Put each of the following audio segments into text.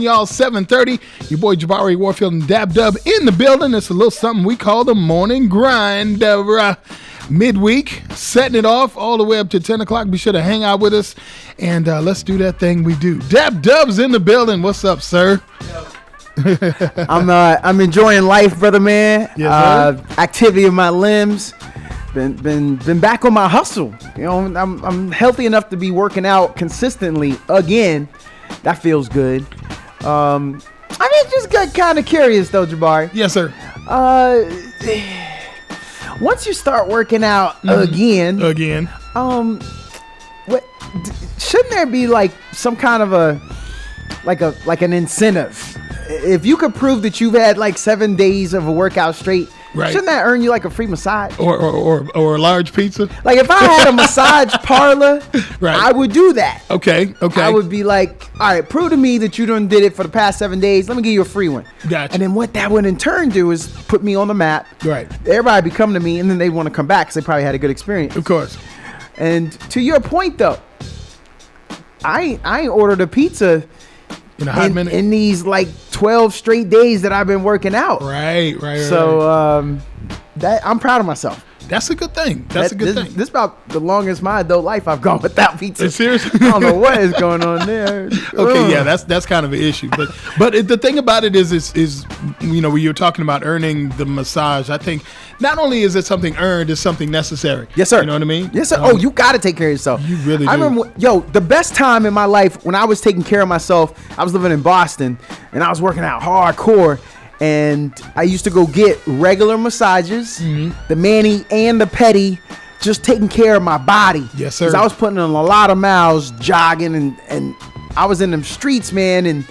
Y'all, 7:30. Your boy Jabari Warfield and Dab Dub in the building. It's a little something we call the morning grind. Midweek, setting it off all the way up to 10 o'clock. Be sure to hang out with us, and let's do that thing we do. Dab Dub's in the building. What's up, sir? I'm enjoying life, brother man. Yes, activity of my limbs. Been back on my hustle. You know, I'm healthy enough to be working out consistently again. That feels good. Just got kind of curious though, Jabari. Yes, sir. Once you start working out again, what shouldn't there be like some kind of an incentive? If you could prove that you've had like 7 days of a workout straight, right, shouldn't that earn you like a free massage or a large pizza? Like if I had a massage parlor, right, I would do that. Okay. I would be like, all right, prove to me that you done did it for the past 7 days. Let me give you a free one. Gotcha. And then what that would in turn do is put me on the map. Right. Everybody be coming to me, and then they want to come back because they probably had a good experience. Of course. And to your point though, I ain't ordered a pizza in these like 12 straight days that I've been working out. Right. So that I'm proud of myself. That's a good thing. That's a good thing. This is about the longest my adult life I've gone without pizza. Seriously? I don't know what is going on there. Okay, yeah, that's kind of an issue. But the thing about it is when you're talking about earning the massage, I think not only is it something earned, it's something necessary. Yes, sir. You know what I mean? Yes, sir. You got to take care of yourself. You really do. I remember, the best time in my life when I was taking care of myself, I was living in Boston, and I was working out hardcore. And I used to go get regular massages, the mani and the pedi, just taking care of my body. Yes, sir. Because I was putting in a lot of miles jogging, and I was in them streets, man.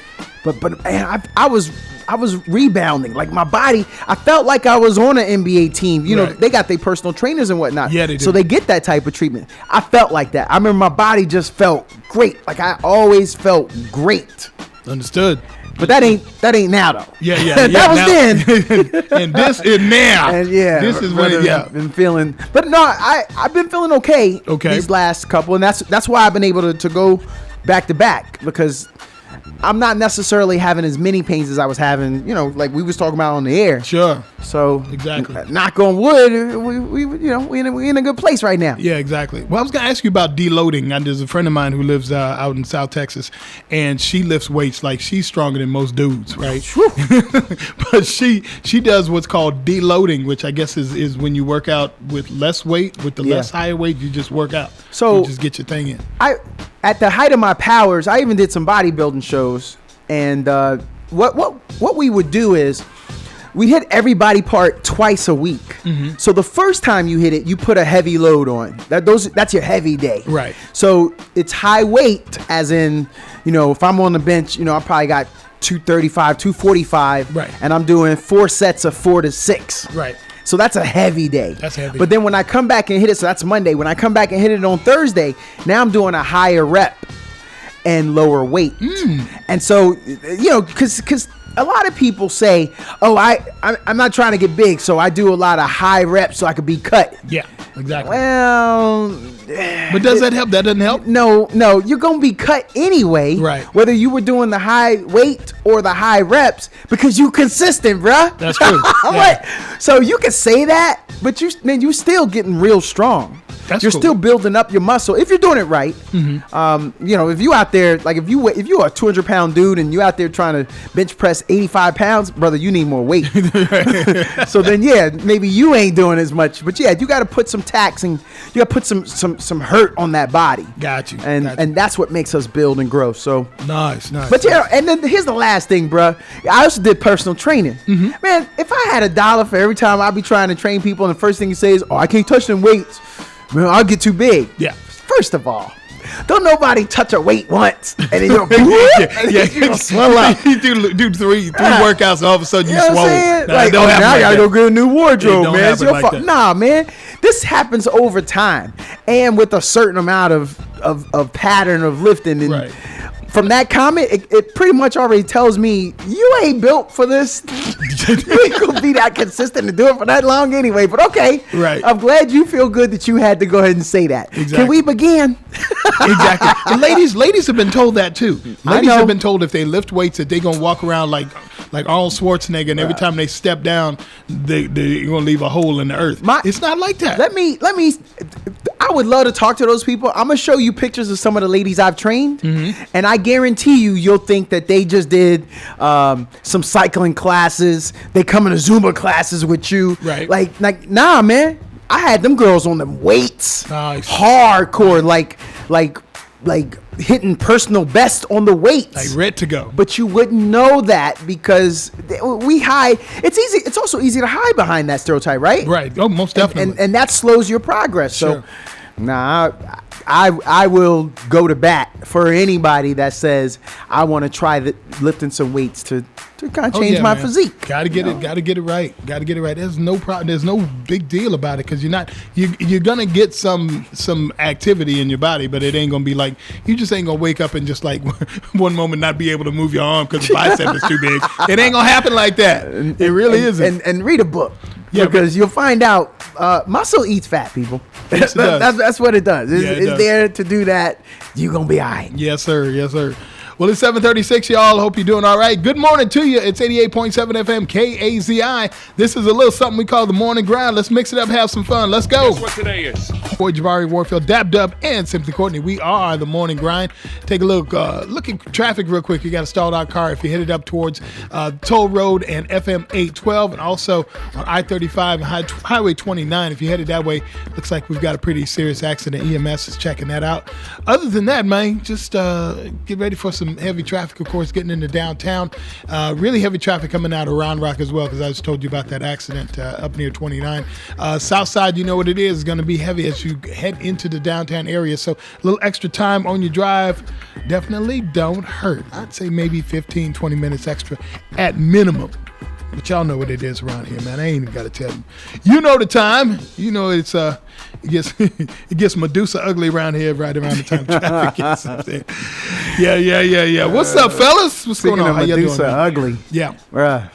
But man, I was rebounding. Like my body, I felt like I was on an NBA team. You know, they got their personal trainers and whatnot. Yeah, they do. So they get that type of treatment. I felt like that. I remember my body just felt great. Like I always felt great. Understood. But that ain't now though. Yeah. That was then. And this is now. And this is what I've been feeling. But no, I've been feeling okay. These last couple, and that's why I've been able to go back to back, because I'm not necessarily having as many pains as I was having, like we was talking about on the air. Sure. So exactly. Knock on wood, we in a good place right now. Yeah, exactly. Well, I was gonna ask you about deloading. There's a friend of mine who lives out in South Texas, and she lifts weights like she's stronger than most dudes, right? But she does what's called deloading, which I guess is when you work out with less weight, with the less higher weight, you just work out. So you just get your thing in. At the height of my powers, I even did some bodybuilding shows, and what we would do is we hit every body part twice a week. So the first time you hit it, you put a heavy load on. That's your heavy day. Right. So it's high weight, as in, if I'm on the bench, I probably got 235, 245, right, and I'm doing 4 sets of 4 to 6. Right. So that's a heavy day. That's heavy. But then when I come back and hit it, so that's Monday. When I come back and hit it on Thursday, now I'm doing a higher rep and lower weight. And so, because a lot of people say, oh, I'm not trying to get big, so I do a lot of high reps so I could be cut. Yeah, exactly. Well, but does that help? That doesn't help? No, you're going to be cut anyway. Right. Whether you were doing the high weight or the high reps, because you consistent, bruh. That's true. Yeah. So you can say that, but you're still getting real strong. You're still building up your muscle if you're doing it right. If you out there, like if you are a 200-pound dude and you out there trying to bench press 85 pounds, brother, you need more weight. So then, maybe you ain't doing as much. But you got to put some tax and you got to put some hurt on that body. Got you. And that's what makes us build and grow. So nice. But and then here's the last thing, bro. I also did personal training. Man, if I had $1 for every time I be trying to train people, and the first thing you say is, "Oh, I can't touch them weights. Man, I'll get too big." Yeah. First of all, don't nobody touch a weight once and then you're you swell up. You do three workouts, and all of a sudden you swole. Now I gotta go get a new wardrobe, man. It's your fault. Nah, man. This happens over time and with a certain amount of pattern of lifting. And from that comment, it pretty much already tells me you ain't built for this. You ain't gonna be that consistent to do it for that long anyway. But okay, right. I'm glad you feel good that you had to go ahead and say that. Exactly. Can we begin? Exactly. And ladies have been told that too. Ladies have been told if they lift weights that they're gonna walk around like Arnold Schwarzenegger, and every time they step down, they're gonna leave a hole in the earth. It's not like that. Let me. I would love to talk to those people. I'm gonna show you pictures of some of the ladies I've trained, and I guarantee you'll think that they just did some cycling classes. They come into Zumba classes with you, right? Like, nah, man. I had them girls on them weights, nice. Hardcore, like hitting personal best on the weights, like ready to go. But you wouldn't know that because we hide. It's easy. It's also easy to hide behind that stereotype, right? Right. Oh, most definitely. And that slows your progress. Sure. So, nah, I will go to bat for anybody that says I want to try lifting some weights to kind of change my physique. Got to get it right. There's no problem. There's no big deal about it because you're gonna get some activity in your body, but it ain't gonna be like you just ain't gonna wake up and just like one moment not be able to move your arm because the bicep is too big. It ain't gonna happen like that. It really isn't. And read a book. Yeah, because you'll find out muscle eats fat, people. Yes, it does. That's what it does. It's does. there to do that. You're going to be all right. Yes, sir. Well, it's 7:36, y'all. Hope you're doing all right. Good morning to you. It's 88.7 FM KAZI. This is a little something we call the morning grind. Let's mix it up, have some fun. Let's go. Guess what today is? Boy, Jabari Warfield, Dab Dub, and Simply Courtney. We are the morning grind. Take a look at traffic real quick. You got to stall out car if you're headed up towards Toll Road and FM 812, and also on I-35 and Highway 29. If you're headed that way, looks like we've got a pretty serious accident. EMS is checking that out. Other than that, man, just get ready for some heavy traffic, of course, getting into downtown. Really heavy traffic coming out of Round Rock as well, because I just told you about that accident up near 29. South side, you know what it is going to be heavy as you head into the downtown area. So a little extra time on your drive definitely don't hurt. I'd say maybe 15, 20 minutes extra at minimum. But y'all know what it is around here, man. I ain't even got to tell you. You know the time. You know it gets Medusa ugly around here right around the time traffic gets up there. Yeah. What's up, fellas? What's Speaking going on? of Medusa How you doing? ugly. Yeah. Bruh.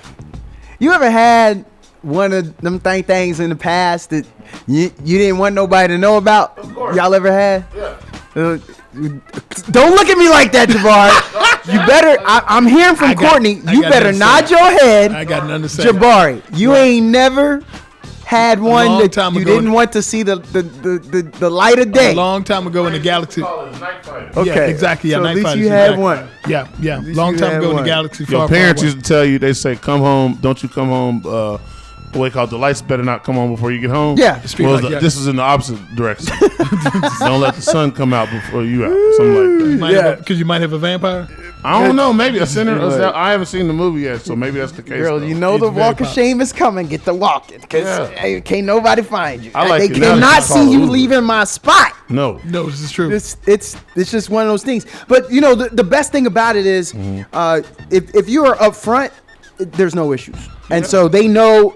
You ever had one of them things in the past that you didn't want nobody to know about? Of course. Y'all ever had? Yeah. Don't look at me like that, Jabari. You better. I'm hearing from Courtney. You better nod your head. I got nothing to say. Jabari, you ain't never had one long that time you ago didn't want to see the light of day. A long time ago in the galaxy. Okay, Yeah, exactly. Yeah, so night at least fighters, you had exactly. one. Yeah. least Long you time had ago in the one. galaxy. Your Far, parents far away. used to tell you, they say, come home, don't you come home, what they call it, the lights better not come on before you get home. Yeah. The street Well, light, yeah. this is in the opposite direction. Don't let the sun come out before you out. Something like that. Because you might have a vampire. I don't know. Maybe a sinner. I haven't seen the movie yet, so maybe that's the case. Girl, though. you know It's the very walk of popular. shame is coming. Get the walking, because can't nobody find you. I like they it now that cannot you call see it you Uber. leaving my spot. No. No, this is true. It's just one of those things. But you know the best thing about it is if you are up front, there's no issues, and so they know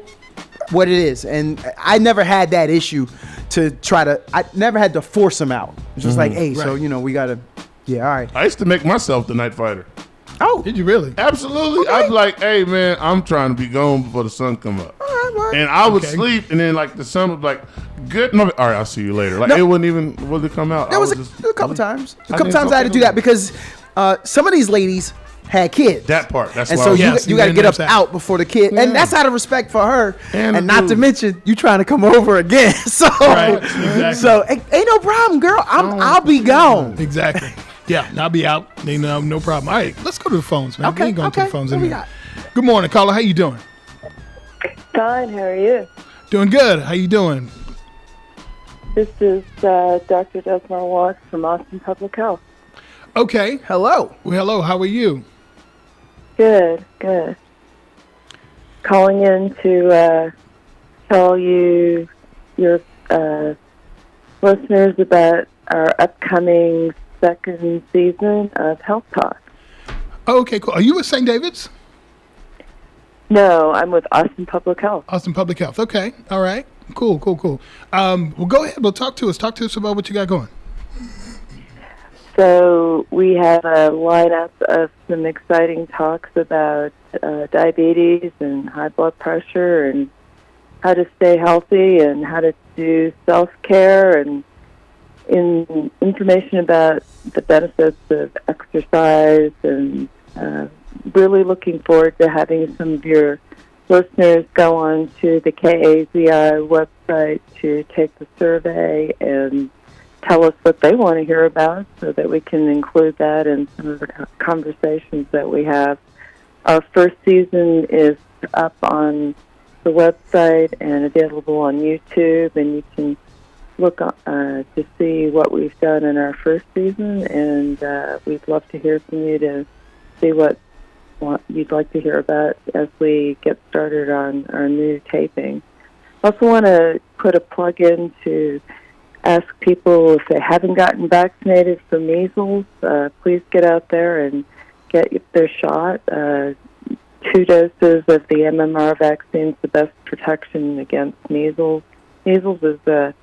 what it is. And I never had that issue to try to. I never had to force them out. It's just like, hey, so Right. you know we gotta. Yeah, all right. I used to make myself the night fighter. Oh, Did you really? Absolutely. I'd be like, hey, man, I'm trying to be gone before the sun come up. all right, well. And I would Okay. sleep, and then like the sun would be like, good. No, all right, I'll see you later. Like No. it wouldn't come out. There I was would a couple times. A I couple think times so. I had to do that because some of these ladies had kids. That part. That's And why so I was, Yeah, you so got to you get up didn't out before the kid, and that's out of respect for her, And and the not to dude. mention you trying to come over again. So, Right, exactly. so ain't no problem, girl. I'll be gone. Exactly. Yeah, I'll be out. No problem. All right, let's go to the phones, man. We ain't going to the phones What in we here. got? Good morning, caller. How you doing? Fine, how are you? Doing good. How you doing? This is Dr. Desmar Watts from Austin Public Health. Okay. Hello. Well, hello. How are you? Good. Calling in to tell you, your listeners, about our upcoming second season of Health Talk. Oh, okay, cool. Are you with St. David's? No, I'm with Austin Public Health. Austin Public Health. Okay. All right. Cool. Well, go ahead. Well, talk to us. Talk to us about what you got going. So we have a lineup of some exciting talks about diabetes and high blood pressure and how to stay healthy and how to do self-care and information about the benefits of exercise, and really looking forward to having some of your listeners go on to the KAZI website to take the survey and tell us what they want to hear about so that we can include that in some of the conversations that we have. Our first season is up on the website and available on YouTube, and you can look to see what we've done in our first season, and we'd love to hear from you to see what you'd like to hear about as we get started on our new taping. I also want to put a plug in to ask people if they haven't gotten vaccinated for measles, please get out there and get their shot. 2 doses of the MMR vaccine is the best protection against measles. Measles is a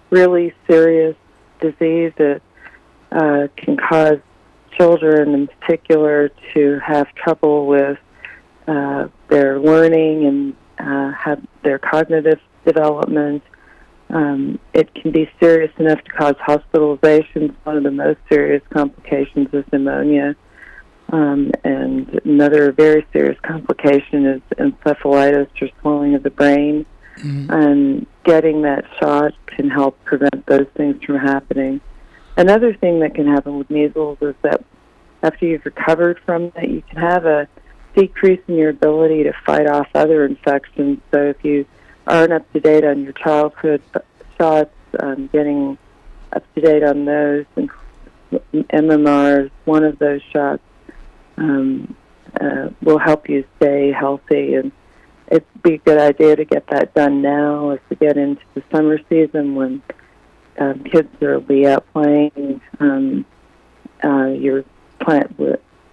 really serious disease that can cause children in particular to have trouble with their learning and have their cognitive development. It can be serious enough to cause hospitalizations. One of the most serious complications is pneumonia. And another very serious complication is encephalitis, or swelling of the brain. And getting that shot can help prevent those things from happening. Another thing that can happen with measles is that after you've recovered from it, you can have a decrease in your ability to fight off other infections. So if you aren't up to date on your childhood shots, getting up to date on those, and MMR is one of those shots, will help you stay healthy. And it'd be a good idea to get that done now as we get into the summer season when kids will be out playing. You're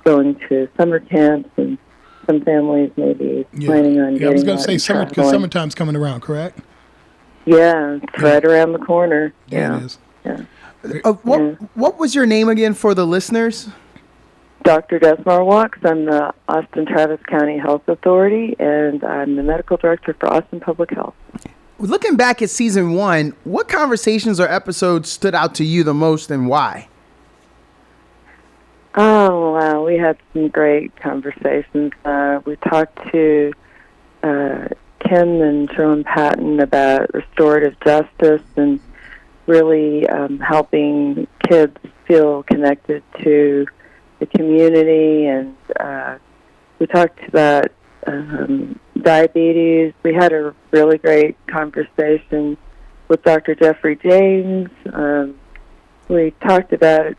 going to summer camps, and some families may be planning on getting. I was going to say summer, because summertime's coming around, correct? Yeah, it's right around the corner. Yeah, it is. Yeah. What was your name again for the listeners? Dr. Desmar Walks. I'm the Austin Travis County Health Authority, and I'm the medical director for Austin Public Health. Looking back at season 1, what conversations or episodes stood out to you the most, and why? Oh, wow. We had some great conversations. We talked to Kim and Sherwin Patton about restorative justice and really helping kids feel connected to the community. And we talked about diabetes. We had a really great conversation with Dr. Jeffrey James. We talked about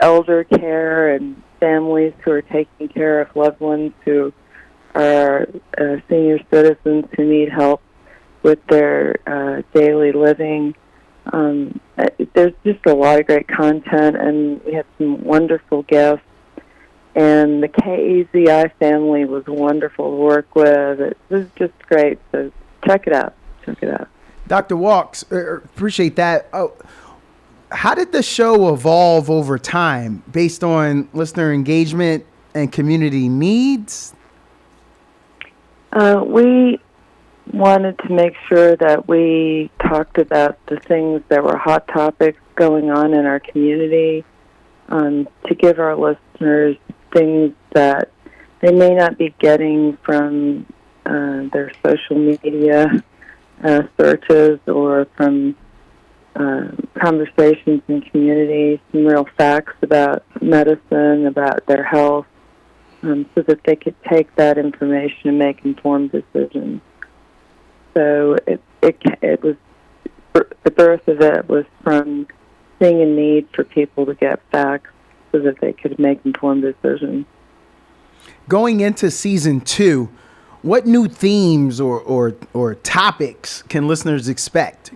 elder care and families who are taking care of loved ones who are senior citizens who need help with their daily living. There's just a lot of great content, and we had some wonderful guests. And the KAZI family was wonderful to work with. It was just great. So check it out. Dr. Walks, appreciate that. How did the show evolve over time based on listener engagement and community needs? We wanted to make sure that we talked about the things that were hot topics going on in our community, to give our listeners things that they may not be getting from their social media searches or from conversations in community, some real facts about medicine, about their health, so that they could take that information and make informed decisions. So it was, the birth of it was from seeing a need for people to get facts so that they could make informed decisions. Going into season 2, what new themes or topics can listeners expect?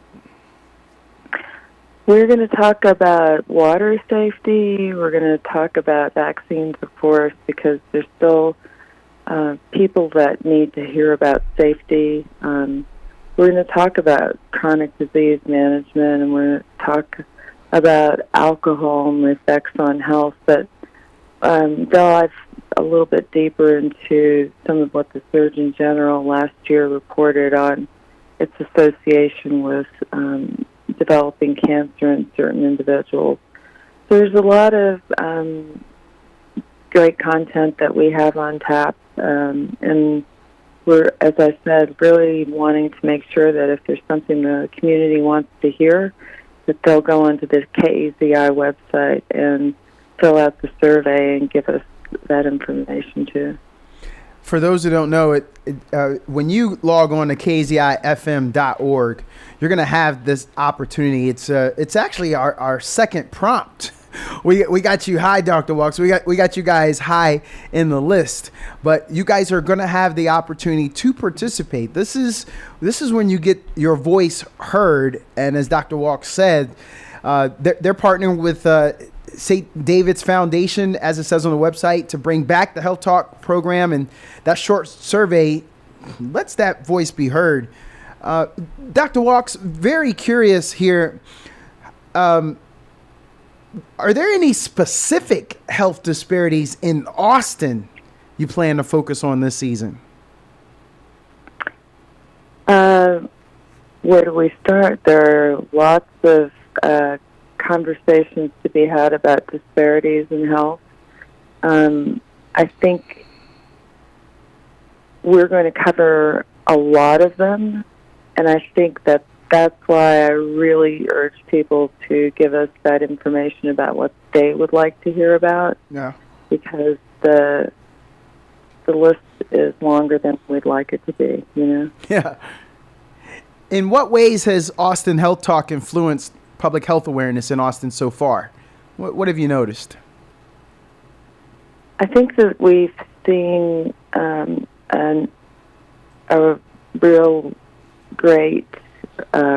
We're going to talk about water safety. We're going to talk about vaccines, of course, because there's still people that need to hear about safety. We're going to talk about chronic disease management, and we're going to talk about alcohol and the effects on health, but dive a little bit deeper into some of what the Surgeon General last year reported on its association with developing cancer in certain individuals. So there's a lot of great content that we have on tap, and we're, as I said, really wanting to make sure that if there's something the community wants to hear, that they'll go onto the KAZI website and fill out the survey and give us that information too. For those who don't know, when you log on to kzifm.org, you're going to have this opportunity. It's actually our second prompt. We got you high, Dr. Walks. We got you guys high in the list, but you guys are going to have the opportunity to participate. This is when you get your voice heard. And as Dr. Walks said, they're partnering with St. David's Foundation, as it says on the website, to bring back the Health Talk program, and that short survey lets that voice be heard. Dr. Walks, very curious here. Are there any specific health disparities in Austin you plan to focus on this season? Where do we start? There are lots of conversations to be had about disparities in health. I think we're going to cover a lot of them, and I think that's why I really urge people to give us that information about what they would like to hear about. Yeah. Because the list is longer than we'd like it to be, you know? Yeah. In what ways has Austin Health Talk influenced public health awareness in Austin so far? What have you noticed? I think that we've seen a real great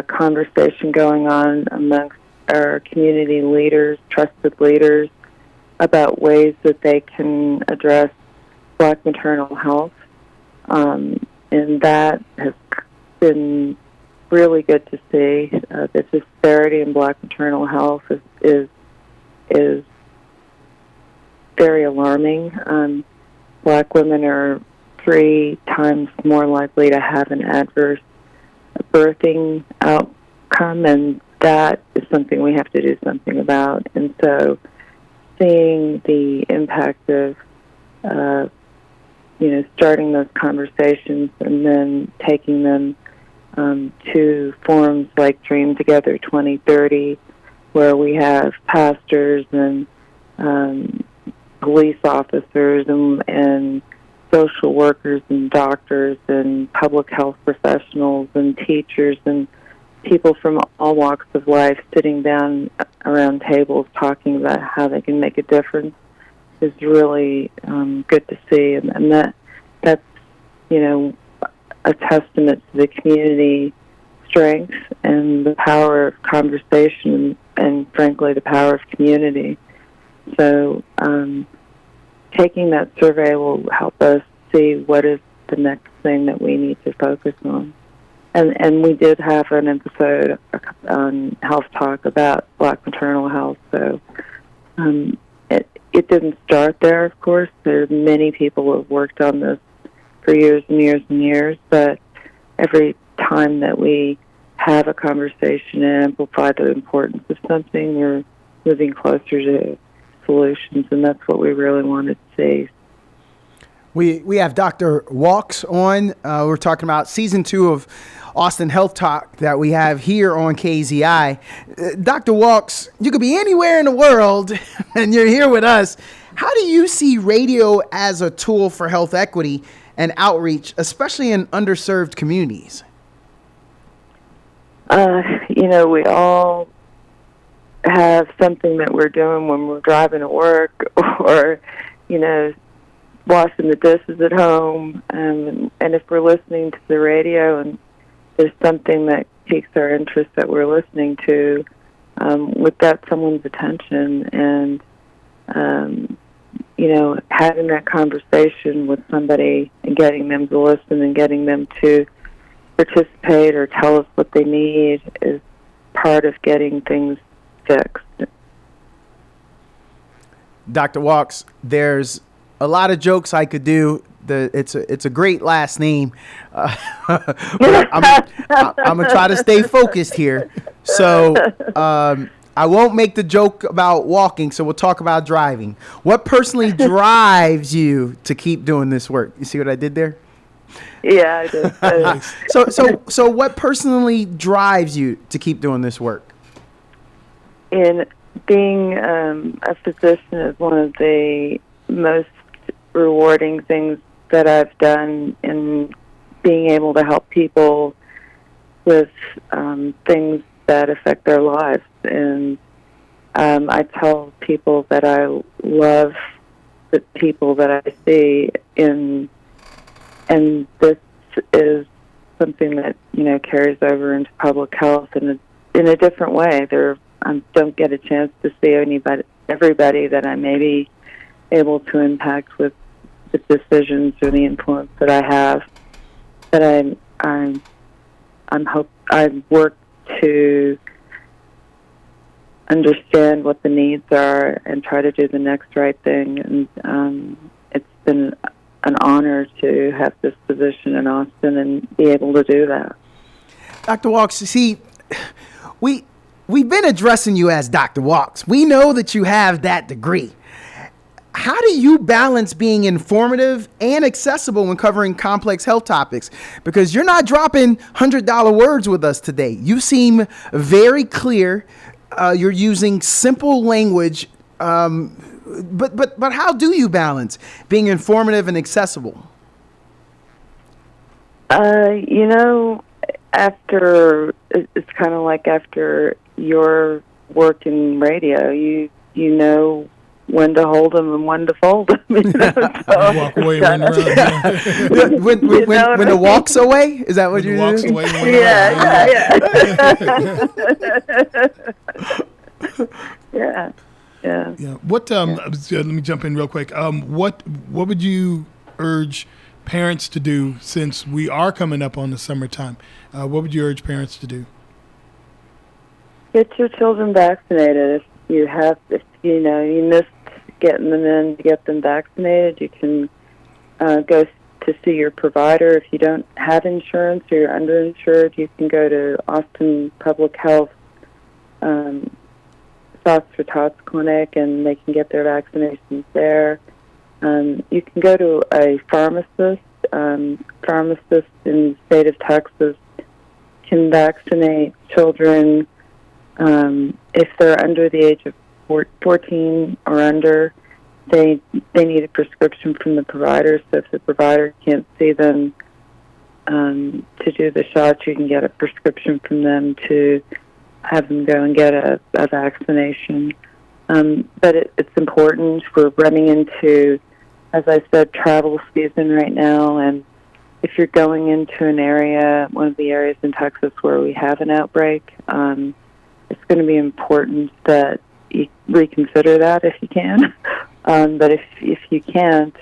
conversation going on amongst our community leaders, trusted leaders, about ways that they can address Black maternal health. And that has been really good to see. The disparity in Black maternal health is very alarming. Black women are 3 times more likely to have an adverse birthing outcome, and that is something we have to do something about. And so seeing the impact of starting those conversations and then taking them to forums like Dream Together 2030, where we have pastors and police officers and social workers and doctors and public health professionals and teachers and people from all walks of life sitting down around tables talking about how they can make a difference is really good to see. And that's, a testament to the community strength and the power of conversation and frankly, the power of community. So taking that survey will help us see what is the next thing that we need to focus on. And we did have an episode on Health Talk about Black maternal health. So it didn't start there, of course. There are many people who have worked on this for years and years and years, but every time that we have a conversation and amplify the importance of something, we're moving closer to solutions, and that's what we really wanted to see. We have Dr. Walks on. We're talking about season 2 of Austin Health Talk that we have here on KZI. Dr. Walks, you could be anywhere in the world and you're here with us. How do you see radio as a tool for health equity and outreach, especially in underserved communities? We all have something that we're doing when we're driving to work or, washing the dishes at home. And if we're listening to the radio and there's something that piques our interest that we're listening to, we've got someone's attention and, having that conversation with somebody and getting them to listen and getting them to participate or tell us what they need is part of getting things fixed. Dr. Walks, there's a lot of jokes I could do. It's a great last name. But I'm gonna try to stay focused here. So I won't make the joke about walking. So we'll talk about driving. What personally drives you to keep doing this work? You see what I did there? Yeah, I did. So what personally drives you to keep doing this work? In being a physician is one of the most rewarding things that I've done in being able to help people with things that affect their lives. And I tell people that I love the people that I see and this is something that, carries over into public health in a different way. I don't get a chance to see everybody that I may be able to impact with the decisions or the influence that I have. But I work to understand what the needs are and try to do the next right thing. And it's been an honor to have this position in Austin and be able to do that. Dr. Walks, see, we've been addressing you as Dr. Walks. We know that you have that degree. How do you balance being informative and accessible when covering complex health topics? Because you're not dropping $100 words with us today. You seem very clear. You're using simple language. But how do you balance being informative and accessible? It's kind of like after your work in radio, you know when to hold them and when to fold them. So walk away when around. When the walks away, is that what you walks do? away? Yeah. Yeah. What? Let me jump in real quick. What would you urge parents to do since we are coming up on the summertime? What would you urge parents to do? Get your children vaccinated. If you missed getting them in to get them vaccinated, you can go to see your provider. If you don't have insurance or you're underinsured, you can go to Austin Public Health Thoughts for Tots Clinic, and they can get their vaccinations there. You can go to a pharmacist. Pharmacists in the state of Texas can vaccinate children if they're under the age of 14 or under. They need a prescription from the provider, so if the provider can't see them to do the shots, you can get a prescription from them to have them go and get a vaccination. But it's important. We're running into, as I said, travel season right now, and if you're going into an area, one of the areas in Texas where we have an outbreak, it's going to be important that you reconsider that if you can. But if you can't,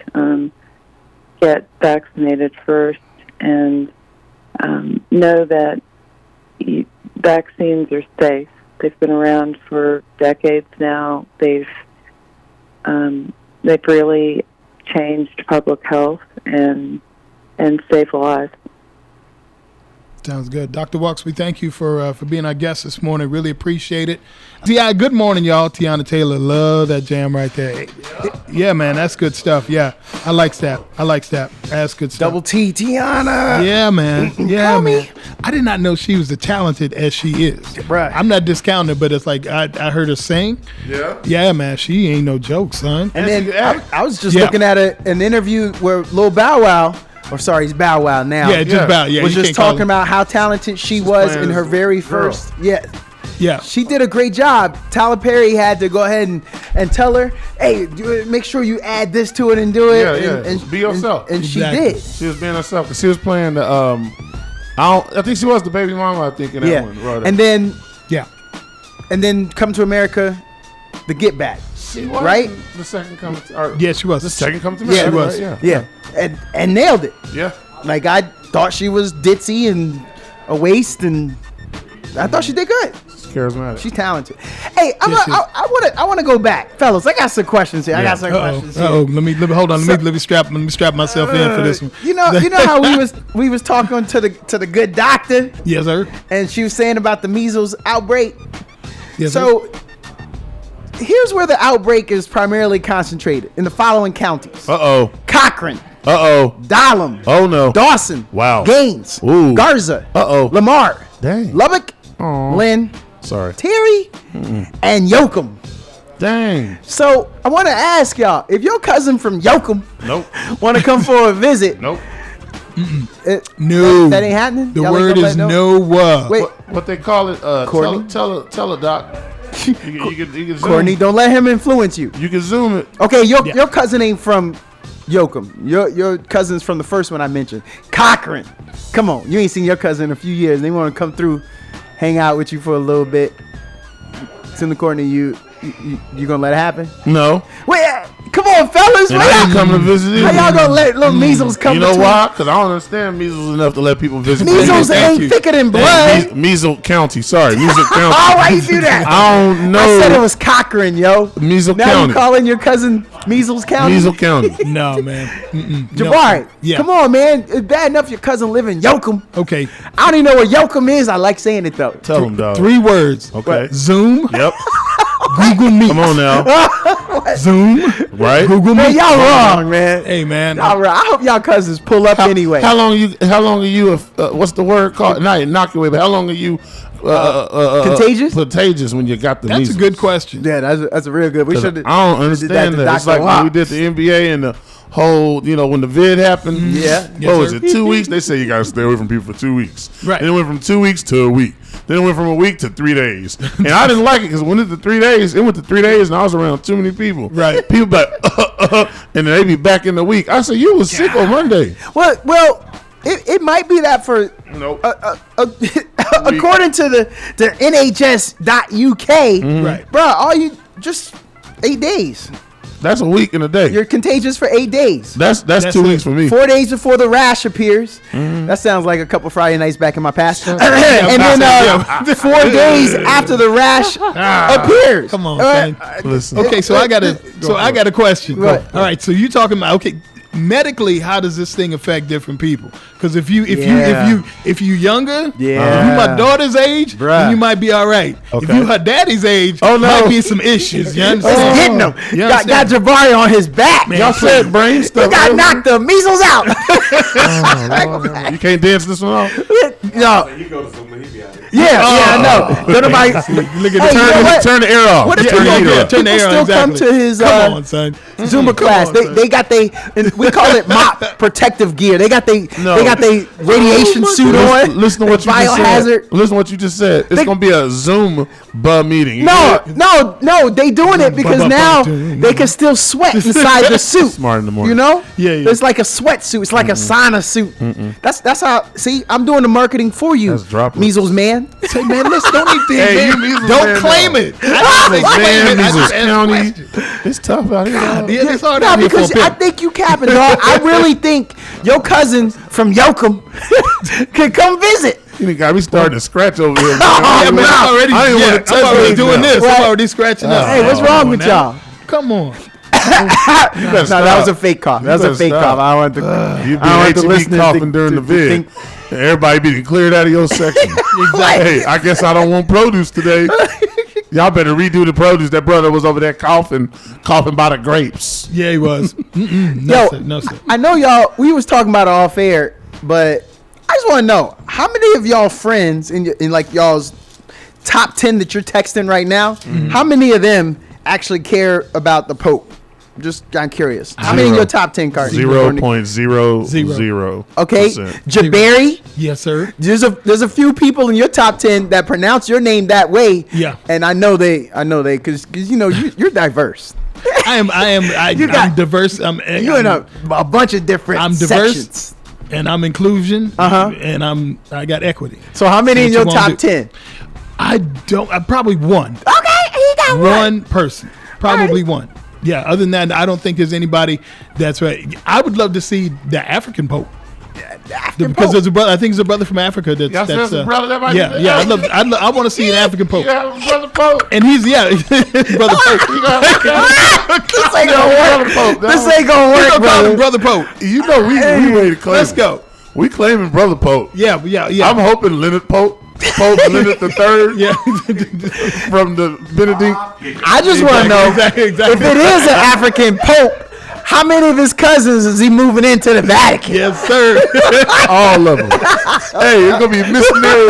get vaccinated first and know that vaccines are safe. They've been around for decades now. They've really changed public health and saved lives. Sounds good. Dr. Walks, we thank you for being our guest this morning. Really appreciate it. Yeah, good morning, y'all. Tiana Taylor, love that jam right there. Yeah, man, that's good stuff. Yeah, I like that. That's good stuff. Double T, Tiana. Yeah, man. Yeah, man. I did not know she was as talented as she is. Right. I'm not discounting her, but it's like I heard her sing. Yeah. Yeah, man. She ain't no joke, son. And then I was just looking at an interview where Lil Bow Wow, or sorry, he's Bow Wow now. Yeah, just Bow. Yeah, was just talking about how talented she was in her very first. Yeah. She did a great job. Tyler Perry had to go ahead and tell her, hey, make sure you add this to it and do it. And be yourself. And she did. She was being herself because she was playing the, I think she was the baby mama, I think, in that one. Right. And then Come to America, the Get Back. She was right? The second coming. Yeah, she was. The second coming to America. Yeah, she was. Right? Yeah. And nailed it. Yeah. Like, I thought she was ditzy and a waste, and I thought she did good. charismatic. She's talented. Hey, I want to go back, fellas. I got some questions here. I got some questions here. Let me hold on. Let me strap myself in for this one. You know how we was talking to the good doctor. Yes, sir. And she was saying about the measles outbreak. Yes, so here's where the outbreak is primarily concentrated in the following counties. Cochrane. Dahlem. Oh no. Dawson. Wow. Gaines. Ooh. Garza. Lamar. Dang. Lubbock. Lynn. Sorry. Terry. And Yoakum. Dang. So I want to ask y'all, if your cousin from Yoakum want to come for a visit. Nope. No. That ain't happening? The word is no. Wait. What they call it? Courtney? Tell it, Doc. You can zoom. Courtney, don't let him influence you. You can zoom it. Okay, your cousin ain't from Yoakum. Your cousin's from the first one I mentioned. Cochrane. Come on. You ain't seen your cousin in a few years. They want to come through, hang out with you for a little bit. Tim Courtney, you gonna let it happen? No. Wait, come on, fellas. And I ain't come to visit either. How y'all gonna let little measles come? You know why? Because I don't understand measles enough to let people visit. Measles ain't thicker than blood. Measles County. Sorry, Measles County. Oh, why you do that? I don't know. I said it was Cochrane, yo. Measles now County. Now you calling your cousin Measles County? Measles County. No, man. Jabari, come on, man. It's bad enough your cousin live in Yoakum. Okay. I don't even know what Yoakum is. I like saying it, though. Tell them, dog. 3 words. Okay. Zoom. Yep. Google Meet. Come on now. Zoom. Right. Google Meet. Hey, y'all wrong, man. Hey, man. Y'all wrong. I hope y'all cousins pull up anyway. How long are you? What's the word called? Not inoculate, but how long are you? Contagious? Contagious when you got the measles. That's a good question. Yeah, that's a real good. We should. I don't understand that. It's like when we did the NBA and the whole, when the vid happened. Yeah. What was it? 2 weeks? They say you got to stay away from people for 2 weeks. Right. Then it went from 2 weeks to a week. Then it went from a week to 3 days. And I didn't like it because when it went to 3 days, and I was around too many people. Right. People be like, and then they be back in the week. I said, you was sick on Monday. Well, it might be that for Nope. according to the NHS.UK, Right. bro, all you just 8 days. That's a week and a day. You're contagious for 8 days. That's 2 weeks for me. 4 days before the rash appears. That sounds like a couple Friday nights back in my past. And then 4 days after the rash appears. Come on, son. Listen. Okay, so I got a question. Right. All right, so you talking about medically, how does this thing affect different people? Because if you younger, if you my daughter's age, then you might be all right. Okay. If you her daddy's age, might be some issues. You It's understand? getting him. You Got understand? Jabari on his back. Y'all said brain stuff. He got knocked the measles out. You can't dance this one off? No. He goes to when he be out here. Yeah, I know. Don't nobody Look at Hey, you know what? Turn the air off. What if Turn the people heat off. turn the air on, still come exactly. to his Come on, son. Zumba class? on, son. They got we call it MOP protective gear. They got they got radiation suit on. Listen to what you just biohazard. said. Listen to what you just said. It's going to be a Zoom meeting. No, they doing it because now they can still sweat inside the suit. Smart in the morning. You know? Yeah. It's like a sweatsuit. It's like a sauna suit. That's how. See, I'm doing the marketing for you, That's droplets. measles man. Say, man, listen, don't eat things. Hey, man. you measles Don't man claim now. it. I didn't say claim it. I Measles just asked a County. question. It's tough out here. dog. Yeah, it's hard No, out here for because a I pimp. think you capping, dog. I really think your cousin from Yoakum could come visit. You got me starting to scratch over here. Yeah, man, I'm already, I didn't want to touch I'm already it doing now. this. Right. I'm already scratching up. Hey, what's wrong with y'all? Come on. No, that was a fake cough. That was a better fake stop. cough. I want to. You be I want the HB listeners coughing to- during to the vid. think- Everybody being cleared out of your section. Hey, I guess I don't want produce today. Y'all better redo the produce. That brother was over there coughing by the grapes. Yeah, he was. Yo, No, sir. I know y'all. We was talking about it off air, but I just want to know how many of y'all friends in like y'all's top 10 that you're texting right now. How many of them actually care about the Pope? I'm curious. How many in your top 10 cards? 0.00. Okay, Jabari. Yes, sir. There's a few people in your top 10 that pronounce your name that way. Yeah. And I know they, because you're diverse. I'm diverse. I'm You're in a bunch of different I'm diverse. sections. And I'm inclusion. Uh-huh. And I got equity. So how many in See your what you top won't do. 10? I probably one. Okay, he got One person. Probably one. Yeah, other than that, I don't think there's anybody that's right. I would love to see the African Pope. African Because Pope. there's a brother. I think it's a brother from Africa. That's a brother. That might be yeah. I want to see an African Pope. Yeah, brother Pope. And he's brother Pope. This ain't gonna work. This ain't gonna We're work, gonna call him brother. Brother Pope. You know we ready to claim. Let's go. We claiming brother Pope. Yeah. I'm hoping Leonard Pope Leonard the Third. Yeah. From the Benedict. I just want to know Exactly. if it is an African Pope. How many of his cousins is he moving into the Vatican? Yes, sir. All of them. Hey, it's gonna be missionary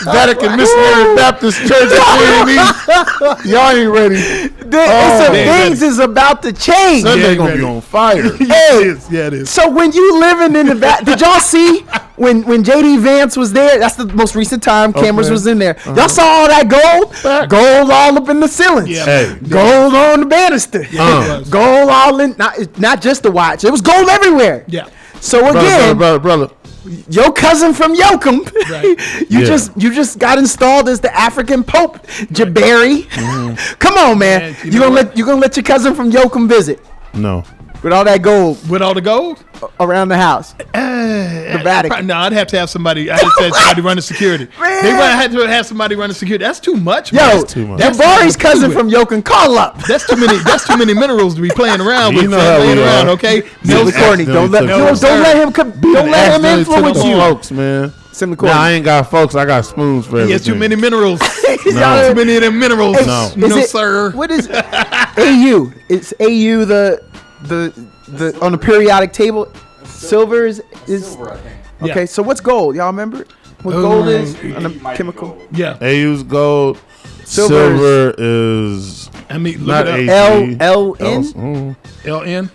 Vatican Missionary Baptist Church at A&E. Y'all ain't ready. Some things is about to change. Sunday gonna be on fire. Hey, Yeah, it is. so when you living in the Vatican, did y'all see when JD Vance was there? That's the most recent time cameras was in there. Y'all saw all that gold? Gold all up in the ceilings. Yeah. Hey. Gold on the banister. Gold all in, not just the watch. It was gold everywhere. Yeah. So again, Brother. your cousin from Yoakum, Right. you just got installed as the African Pope, Jabari. Come on, man. Man, You gonna let your cousin from Yoakum visit No. with all that gold With all the gold? around the house? The Vatican. No, I'd have to have somebody. I'd have to have somebody running security. Man. They might have to have somebody running security. That's too much. Yo, man. That's too much. Jabari's cousin from Yoakum, call up. That's too many. That's too many minerals to be playing around You with. know how Playing we around, are. okay? Simply Courtney, don't let him influence you. Folks, man. Simply Nah, Courtney. I ain't got folks. I got spoons for He everything. has too many minerals. No. Too many of them minerals. No. No, Is it- sir. What is AU? It's AU the on the periodic table. Silver is Silver, I think. okay. Yeah. So what's gold? Y'all remember what gold is on the Might be chemical? gold. Yeah. AU's gold. Silver Silver is I mean, look not it AG. up. LN? LN.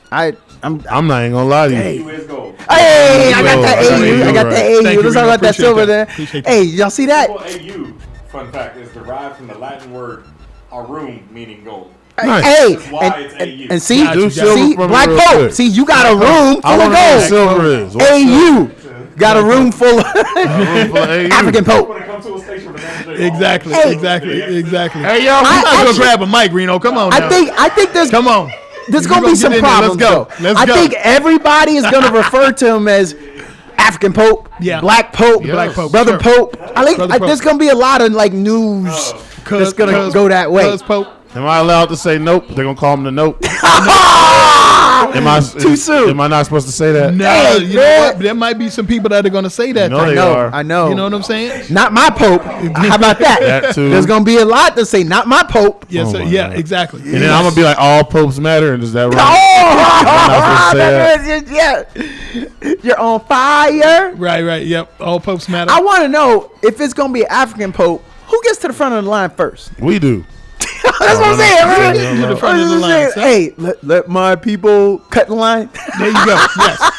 I'm not even gonna lie to you. Hey. AU is gold. Hey, I got that I got AU. you I got right. that AU. Thank you, Let's talk Reno. about that Appreciate silver that. there. Appreciate that. Hey, y'all see that? Well, AU, fun fact, is derived from the Latin word arum, meaning gold. Nice. Hey, That's why it's AU. and see, Got you, see, got you. Black Real Pope. quick. See, you got a room I full of wanna know what gold. silver is. What's AU got a room full of silver? Full of AU. African Pope. When it comes to a station with manager, Exactly. Hey. Exactly. Hey, yo, I'm not gonna actually- grab a mic, Reno. Come on. I now. think there's Come on. there's You gonna be some get in there. problems. Let's go. though. Let's I go. think everybody is gonna refer to him as African Pope, Yeah. Black Pope, Black Pope, Brother sure. Pope. I think Brother Pope. there's gonna be a lot of like news that's gonna go that way. Cuz Pope. Am I allowed to say nope? They're gonna call him the nope. Am I Too soon. Am I not supposed to say that? No, Hey, you know man. what? There might be some people that are gonna say that. No, thing. they are. I know. You know what I'm saying? Not my Pope. How about that? That too. There's gonna be a lot to say. Not my Pope. Yes, Oh sir. my Yeah, God. exactly. And then I'm gonna be like, all popes matter, and is that right? Oh, not supposed to yeah. You're on fire. Right. Yep. All popes matter. I want to know if it's gonna be an African Pope. Who gets to the front of the line first? We do. That's what I'm saying. Right? To the front of the line, son. Hey, let my people cut the line. There you go. Yes.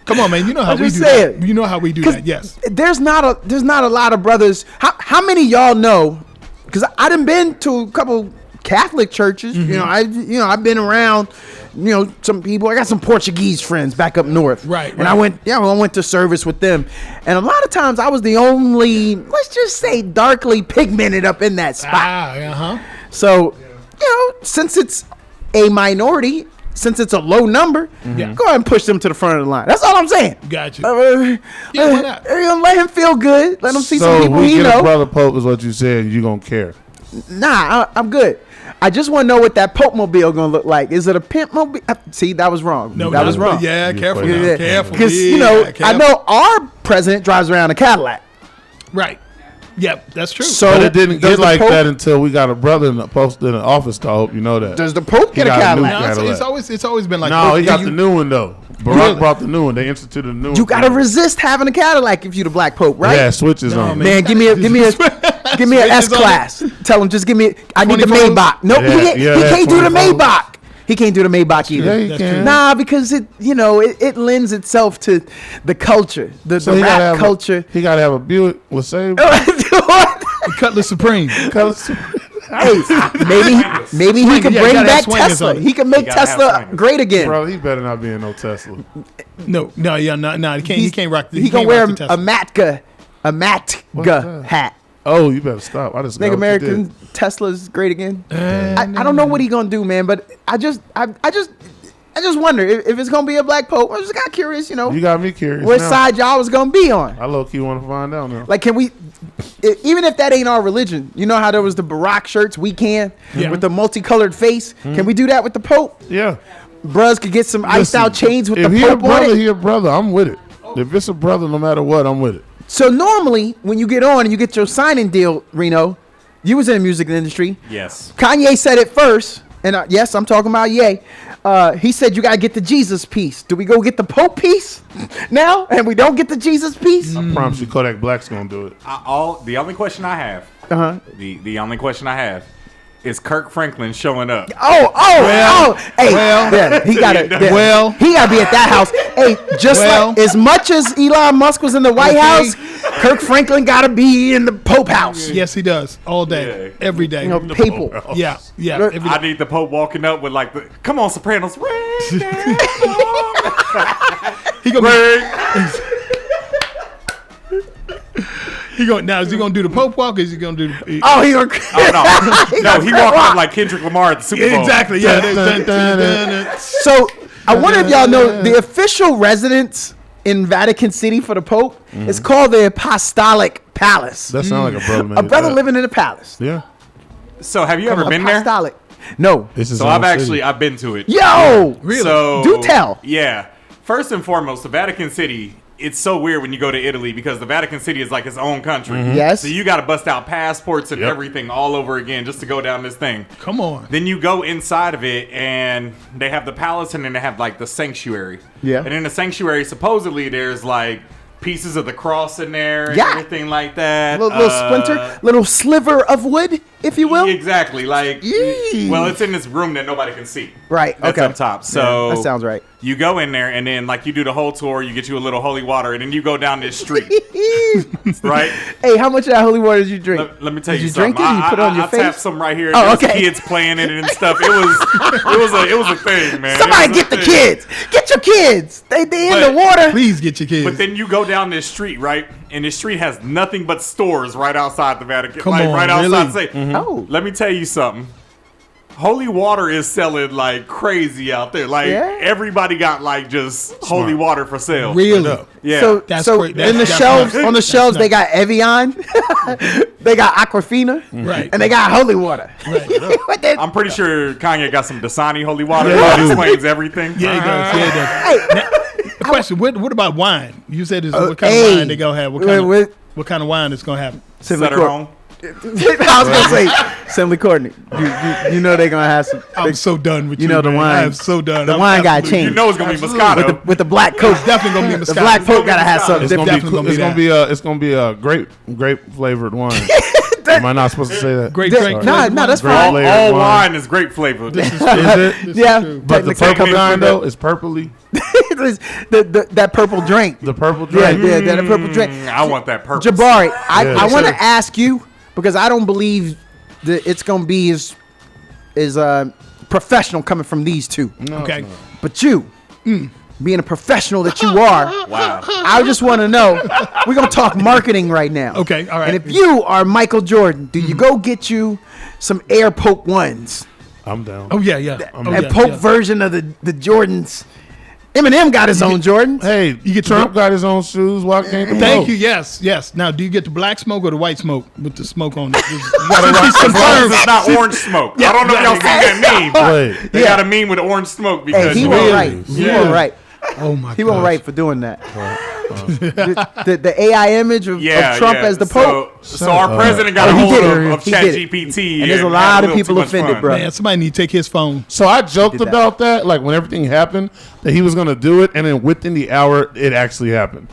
Come on, man. You know how I'm we just do saying. that. You know how we do 'Cause that. Yes. There's not a lot of brothers. How many of y'all know? Because I done been to a couple Catholic churches. Mm-hmm. I've been around. Some people. I got some Portuguese friends back up north. Right, And right. I went to service with them, and a lot of times I was the only, let's just say, darkly pigmented up in that spot. So, since it's a minority, since it's a low number, Yeah. go ahead and push them to the front of the line. That's all I'm saying. Got you. Yeah, why not? Let him feel good. Let him see some So people we he get a know. brother pope is what you said. You gonna care? Nah, I'm good. I just want to know what that Pope mobile gonna look like. Is it a pimp mobile? See, that was wrong. No, that was wrong. Yeah, You careful. played Now. it. Careful. Because Yeah, I careful. know our president drives around a Cadillac. Right. Yep. That's true. So But it didn't does get the like Pope- that until we got a brother in the post in the office. I hope you know that. Does the Pope get a got a new Cadillac? No, Cadillac. it's always been like No, he that. got the new one though. Barack Really? brought the new one. They instituted a new one. You gotta resist having a Cadillac if you the Black Pope, right? Yeah, switches No, on. man. Man, give me a Switches S on class. Tell him just give me. I need the 24s? Maybach. Nope, Yeah, he yeah, can't do the 24s. Maybach. He can't do the Maybach either. Yeah, he That's can. true. Nah, because it lends itself to the culture, the So he gotta rap have culture. he gotta have a Buick with same Cutlass Supreme. colors. Hey, maybe he could yeah, bring gotta have back swingers Tesla. on it. He can make gotta have Tesla swingers. great again. Bro, he better not be in no Tesla. No. He can't. He can't rock. He can't gonna wear rock the a Tesla. Matka that? hat. Oh, you better stop. I just Make got what you American did. Tesla's great again. I don't know what he gonna do, man. But I just I just wonder if it's gonna be a black pope. I just got curious, you know. You got me curious. Which now. side y'all was gonna be on? I low key want to find out now. Like, can we, even if that ain't our religion, you know how there was the Barack shirts, we can, with the multicolored face. Can we do that with the Pope? Yeah. Bruhs could get some iced out chains with the If he a Pope on brother, it. he a brother. I'm with it. If it's a brother, no matter what, I'm with it. So normally, when you get on and you get your signing deal, Reno, you was in the music industry. Yes. Kanye said it first, and yes, I'm talking about Ye. He said you gotta get the Jesus piece. Do we go get the Pope piece now, and we don't get the Jesus piece? I promise you, Kodak Black's gonna do it. The only question I have, the only question I have, is Kirk Franklin showing up? Hey, he gotta. He gotta be at that house. Hey, like as much as Elon Musk was in the White House, Kirk Franklin gotta be in the Pope house. Yes, he does all day, every day. You know, papal. Yeah. I need the Pope walking up with like the "Come on, Sopranos." He gonna He going now? Is he gonna do the Pope walk? Or is he gonna do? He gonna. No, he walked up like Kendrick Lamar at the Super Bowl. Exactly. Yeah. So I wonder if y'all know the official residence in Vatican City for the Pope is called the Apostolic Palace. That sounds like a brother. A brother living in a palace. Yeah. So have you ever been there? Apostolic. No. So I've been to it. Yo, really? So, do tell. Yeah. First and foremost, the Vatican City. It's so weird when you go to Italy because the Vatican City is like its own country. Yes. So you got to bust out passports and everything all over again just to go down this thing. Come on. Then you go inside of it and they have the palace and then they have like the sanctuary. Yeah. And in the sanctuary, supposedly there's like pieces of the cross in there and everything like that. Little splinter, little sliver of wood, if you will. Exactly. Like, well, it's in this room that nobody can see. Right. That's okay. up top. So that sounds right. You go in there and then like you do the whole tour. You get you a little holy water and then you go down this street. Right. Hey, how much of that holy water did you drink? Let me tell did you you something. drink it? You put it on your face? I tapped some right here. Oh, There's okay. kids playing in it and stuff. It was a thing, man. Somebody get the kids. Get your kids. They in the water. Please get your kids. But then you go down this street, right? And this street has nothing but stores right outside the Vatican. Come on, right outside. really? Oh. Let me tell you something. Holy water is selling like crazy out there. Like everybody got like just holy water for sale. Really? Yeah. So That's so great. in the That's shelves nice. on the shelves they got Evian, they got Aquafina, Right. and they got holy water. What they- I'm pretty sure Kanye got some Dasani holy water. Yeah, That he does. explains everything. Yeah, he does. Yeah, he does. Hey, A question: What about wine? You said what kind of wine they gonna have? What kind of wine is gonna happen? Assembly Set her Court. home. I was gonna say Assembly Courtney. You know they're gonna have some. I'm so done with you. You know the man. wine. I'm so done. The I'm wine got absolutely- You changed. know it's gonna be Moscato. with the black coat. It's definitely gonna be The Moscato. black It's gonna coat be gotta have Moscato. something. It's gonna be definitely gonna be that. it's gonna be a grape flavored wine. Am I not supposed to say that? Great That- drink. nah, that's Grape fine. flavored All wine. wine is grape flavored. Is it? Yeah, But the technically. purple kind though is purpley. that purple drink. The purple Yeah, drink. that purple drink. I want that purple. Jabari, I Yeah, want to sure. ask you because I don't believe that it's gonna be as professional coming from these two. Okay. But you, being a professional that you are, Wow. I just want to know. We're gonna talk marketing right now. Okay, all right. And if you are Michael Jordan, do you go get you some Air Pope ones? I'm down. Oh yeah, yeah. Oh, A yeah, Pope yeah. version of the Jordans. Eminem got his own Jordans. Hey, You get Trump got his own shoes. Why can't the Thank Pope? you. Yes. Now, do you get the black smoke or the white smoke with the smoke on it? As long as it's not orange smoke. I don't know if y'all seen that meme. Wait. They got a meme with orange smoke because Hey, he Really? won't right. He won't right. Oh my god. He won't right for doing that. The AI image of Trump as the Pope. So our president got a Oh, he hold did it. of He did it. ChatGPT. And there's a had lot of little people too much offended, fun. bro. Man, somebody need to take his phone. So I joked Did that. about that, like when everything happened, that he was gonna do it, and then within the hour, it actually happened.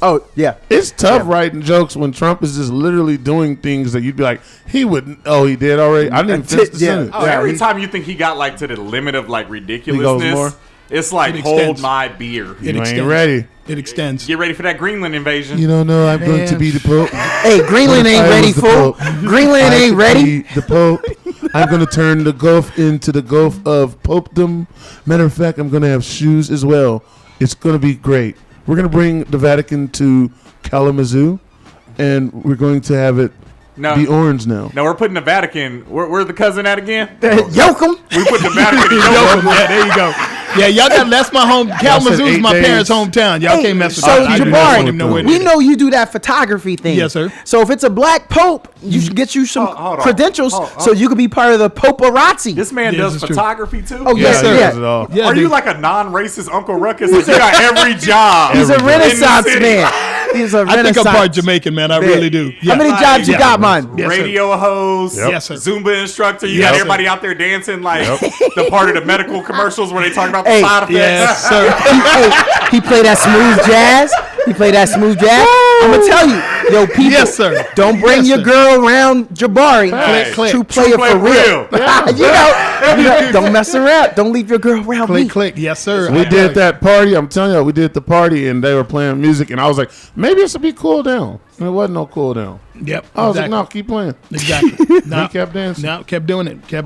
Oh yeah. It's tough writing jokes when Trump is just literally doing things that you'd be like, he would. Oh, he did already. I didn't finish the Yeah. sentence. Oh, Yeah, every he- time you think he got like to the limit of like more. ridiculousness, it's like It hold extends. my beer. It You extends. ain't ready. It extends. Get ready for that Greenland invasion. You don't know I'm going to be the Pope. Hey, Greenland ain't I ready, was the fool. Pope. Greenland I ain't could ready. be the Pope. I'm going to turn the Gulf into the Gulf of Popedom. Matter of fact, I'm going to have shoes as well. It's going to be great. We're going to bring the Vatican to Kalamazoo, and we're going to have it No. be orange now. No, we're putting the Vatican. Where's the cousin at again? Yoke 'em. We put the Vatican in Yo, Yokohama. yeah, there you go. Yeah, y'all got that's my home. Kalamazoo's my parents' hometown. Y'all can't mess with so that. Jabari, we know you do that photography thing. Yes, sir. So if it's a black pope, you should get you some credentials so you could be part of the Pope-arazzi. This man does photography too? Oh, yes, sir. Yeah, Are you like a non-racist Uncle Ruckus? Like you got every job. He's a Renaissance man. He's a Renaissance. I think I'm part Jamaican, man. I really do. Yeah. How many jobs you got, man? Radio host, yes, sir. Zumba instructor. You got everybody out there dancing like the part of the medical commercials where they talk about the side effects. Yes, sir. He play that smooth jazz. I'm gonna tell you, yo, people. Yes, sir. Don't bring your girl around Jabari. True player for real. you know, don't mess around. Don't leave your girl around me. Click. Yes, sir. So we did that party. I'm telling you, we did the party, and they were playing music, and I was like, maybe this will be cool down. And it wasn't no cool down. Yep. I was like, no, keep playing. Exactly. No, he kept dancing. No, kept doing it. All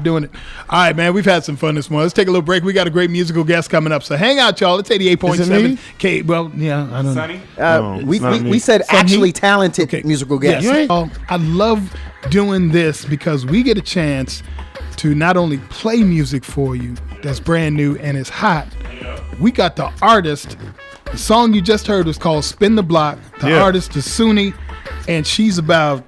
right, man. We've had some fun this morning. Let's take a little break. We got a great musical guest coming up. So hang out, y'all. It's 88.7 K. Well, yeah, I don't know. Sunny? We said actually talented musical guest. Yes. I love doing this because we get a chance to not only play music for you that's brand new and is hot. We got the artist. The song you just heard was called Spin the Block. The artist is Suni, and she's about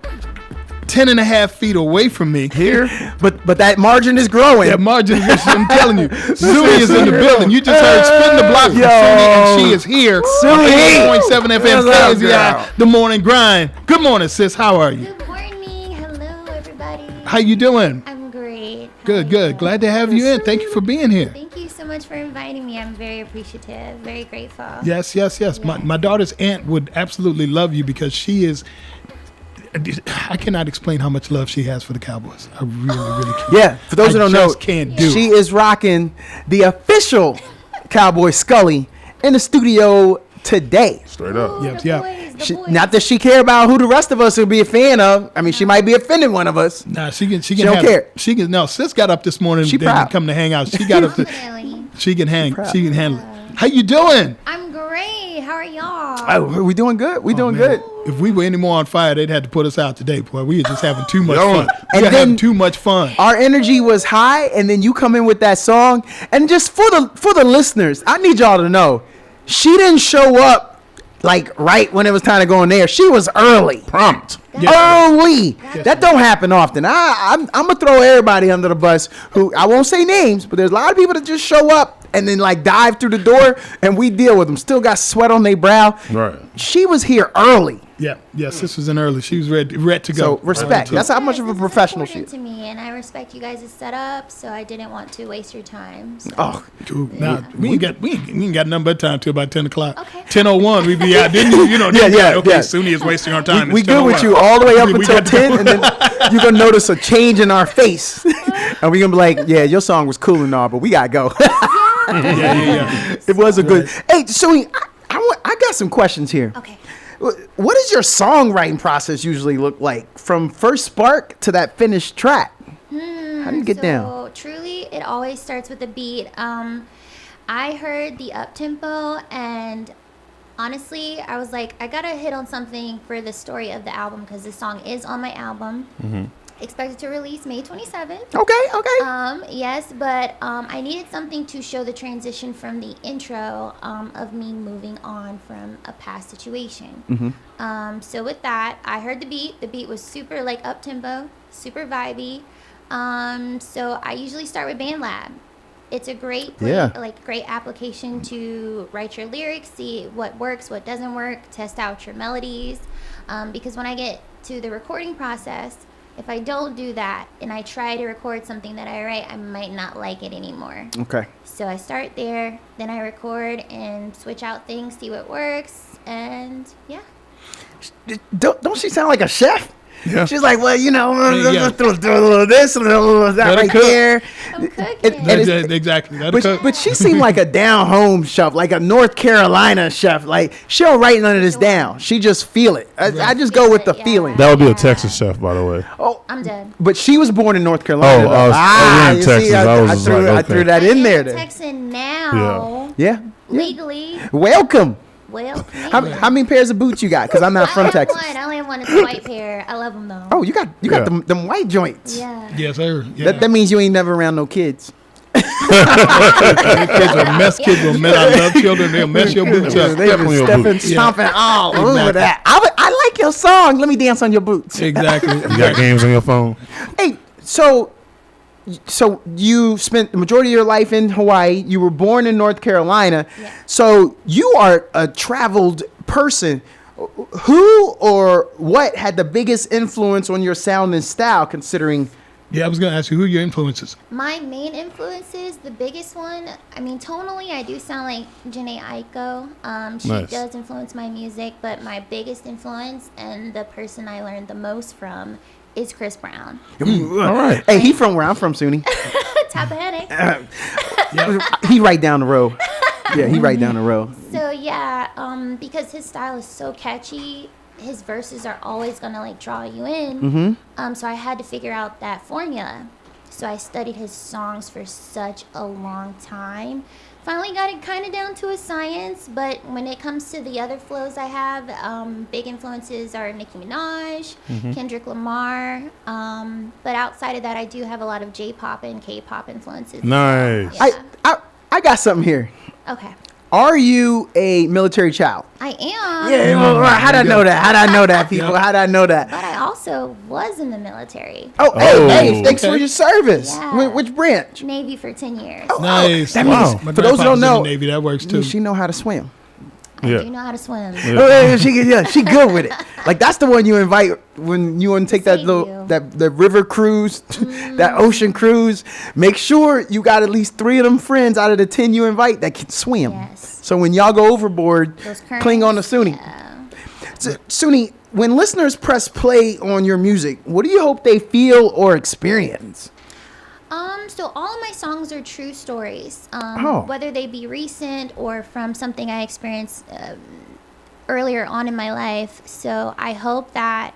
10 and a half feet away from me here. But that margin is growing. That margin is, I'm telling you. Suni is in the building. You just heard Spin the Block from Suni, and she is here. Suni! 88.7 FM KZI, The Morning Grind. Good morning, sis. How are you? Good morning. Hello, everybody. How you doing? I'm great. Good. Glad to have you in. Thank you for being here. Thank you so much for inviting me. I'm very appreciative, very grateful. Yes. My daughter's aunt would absolutely love you because she is. I cannot explain how much love she has for the Cowboys. I really can't. Yeah, for those who don't know, she is rocking the official Cowboy Scully in the studio today. Straight up. Boys. Not that she care about who the rest of us will be a fan of. I mean, she might be offending one of us. Nah, she can don't care. She can. No, sis got up this morning and come to hang out. She got up. She can hang. She can handle it. How you doing? I'm great. How are y'all? Oh, we doing good. We doing good. If we were any more on fire, they'd have to put us out today, boy. We were just having too much fun. And then having too much fun. Our energy was high, and then you come in with that song. And just for the listeners, I need y'all to know, she didn't show up like right when it was time to go in there. She was early. Prompt. Early. That don't happen often. I'm gonna throw everybody under the bus. Who I won't say names, but there's a lot of people that just show up and then like dive through the door, and we deal with them. Still got sweat on their brow. Right. She was here early. Yes, this was in early. She was ready to go. So respect. That's how much of a professional she is. To me, and I respect you guys' setup, so I didn't want to waste your time. So. Oh, we ain't got nothing but time till about 10 o'clock. Okay. 10:01, we be out. Didn't you? Okay, Suni is wasting our time. We good with you all the way up until 10, and then you're gonna notice a change in our face, and we're gonna be like, yeah, your song was cool and all, but we gotta go. Yeah. It was a good. Hey, Suni, I got some questions here. Okay. What does your songwriting process usually look like from first spark to that finished track? How do you get down? Truly, it always starts with a beat. I heard the up tempo, and honestly, I was like, I gotta hit on something for the story of the album because this song is on my album. Expected to release May 27th. Okay. Yes, but I needed something to show the transition from the intro of me moving on from a past situation. So with that, I heard the beat. The beat was super like up tempo, super vibey. So I usually start with BandLab. It's a great great application to write your lyrics, see what works, what doesn't work, test out your melodies. Because when I get to the recording process, if I don't do that and I try to record something that I write, I might not like it anymore. Okay. So I start there, then I record and switch out things, see what works, and yeah. Don't she sound like a chef? Yeah. She's like, well, you know, throw a little this, a little that right there. I'm cooking. Exactly. But she seemed like a down home chef, like a North Carolina chef. Like she don't write none of this down. She just feel it. I just go with the feeling. That would be a Texas chef, by the way. Oh, I'm dead. But she was born in North Carolina. We're in Texas. I threw that in there. I'm Texan now. Yeah. Legally. Welcome. Well, how many pairs of boots you got? Because I'm not from Texas. I only have one. It's a white pair. I love them though. Oh, you got them white joints. Yeah. Yes, sir. Yeah. That means you ain't never around no kids. Kids will mess. I love children. They'll mess your boots up. They Definitely just your stepping, boots. stomping all over Exactly. that. I like your song. Let me dance on your boots. Exactly. You got games on your phone? Hey, so you spent the majority of your life in Hawaii. You were born in North Carolina. Yeah. So you are a traveled person. Who or what had the biggest influence on your sound and style, considering? Yeah, I was going to ask you, who are your influences? My main influences, the biggest one, I mean, tonally, I do sound like Janae Aiko. She Nice. does influence my music, but my biggest influence and the person I learned the most from is Chris Brown. All right. Hey, he from where I'm from, Suni. Tappahannock. He right down the road. Yeah, he right down the road. So yeah, because his style is so catchy, his verses are always gonna like draw you in. So I had to figure out that formula. So I studied his songs for such a long time. Finally got it kind of down to a science, but when it comes to the other flows I have, big influences are Nicki Minaj, Kendrick Lamar. But outside of that, I do have a lot of J-pop and K-pop influences. Nice. Yeah. I got something here. Okay. Are you a military child? I am. Yeah, well, how'd I know that? How'd I know that, people? How'd I know that? But I also was in the military. Oh, hey, thanks for your service. Yeah. Which branch? Navy for 10 years. Nice. That Wow. means, My for those who grandpa don't was in know, the Navy. That works too. she know how to swim. I Yeah. do know how to swim. She good with it. Like that's the one you invite when you want to take that Save little you. that river cruise, that ocean cruise. Make sure you got at least 3 of them friends out of the 10 you invite that can swim. Yes. So when y'all go overboard, Those cling on to currents, Suni. yeah. So, Suni, when listeners press play on your music, what do you hope they feel or experience? So all of my songs are true stories, Oh. whether they be recent or from something I experienced earlier on in my life. So I hope that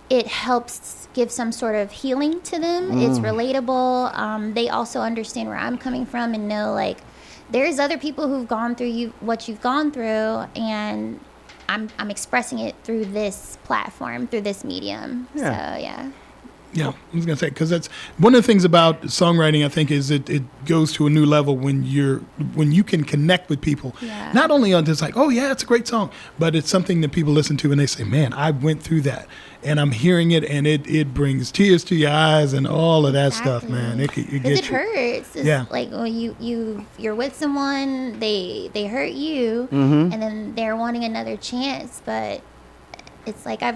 it helps give some sort of healing to them. It's relatable. They also understand where I'm coming from and know like there's other people who've gone through what you've gone through, and I'm expressing it through this platform, through this medium. Yeah. So yeah. Yeah, I was gonna say because that's one of the things about songwriting. I think is it goes to a new level when you can connect with people. Yeah. Not only on just like, oh yeah, it's a great song, but it's something that people listen to and they say, man, I went through that, and I'm hearing it, and it brings tears to your eyes and all of that stuff, man. It Because gets it you. hurts. It's Yeah. like when you're with someone, they hurt you, Mm-hmm. and then they're wanting another chance, but it's like I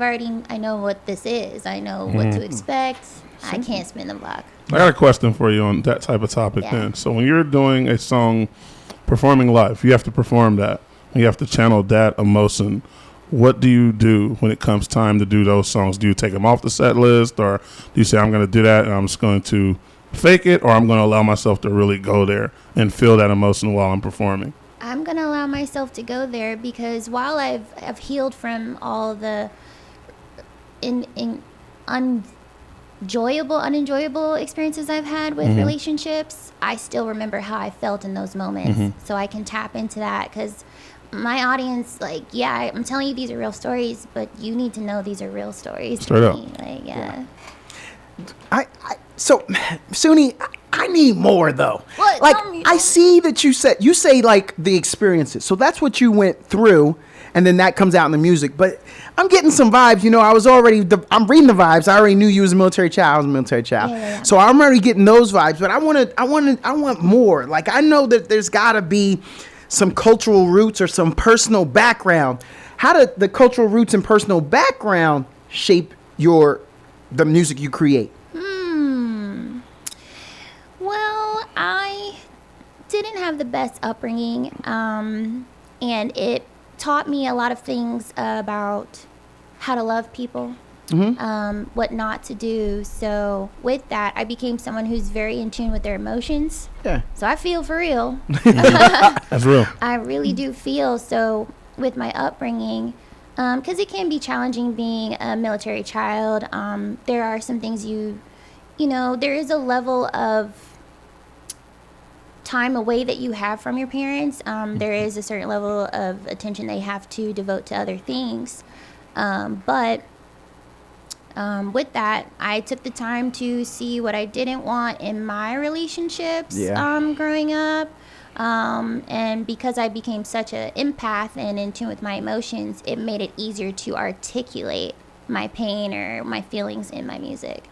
know what this is. I know what to expect. I can't spin the block. I got a question for you on that type of topic Yeah. then. So when you're doing a song, performing live, you have to perform that. You have to channel that emotion. What do you do when it comes time to do those songs? Do you take them off the set list, or do you say, I'm going to do that and I'm just going to fake it, or I'm going to allow myself to really go there and feel that emotion while I'm performing? I'm gonna allow myself to go there because while I've healed from all the unenjoyable experiences I've had with relationships, I still remember how I felt in those moments. So I can tap into that because my audience, like, yeah, I'm telling you these are real stories, but you need to know these are real stories. Straight to up. me. Like, yeah. So, Suni, I need more though. What? Like Tell me. I see that you say like the experiences. So that's what you went through, and then that comes out in the music. But I'm getting some vibes. You know, I'm reading the vibes. I already knew you was a military child. I was a military child. Yeah. So I'm already getting those vibes. But I want more. Like I know that there's got to be some cultural roots or some personal background. How did the cultural roots and personal background shape the music you create? Well, I didn't have the best upbringing, and it taught me a lot of things about how to love people, what not to do. So with that, I became someone who's very in tune with their emotions. Yeah. So I feel for real. That's real. I really do feel. So with my upbringing, because it can be challenging being a military child, there are some things there is a level of time away that you have from your parents. There is a certain level of attention they have to devote to other things. But with that, I took the time to see what I didn't want in my relationships growing up. And because I became such an empath and in tune with my emotions, it made it easier to articulate my pain or my feelings in my music.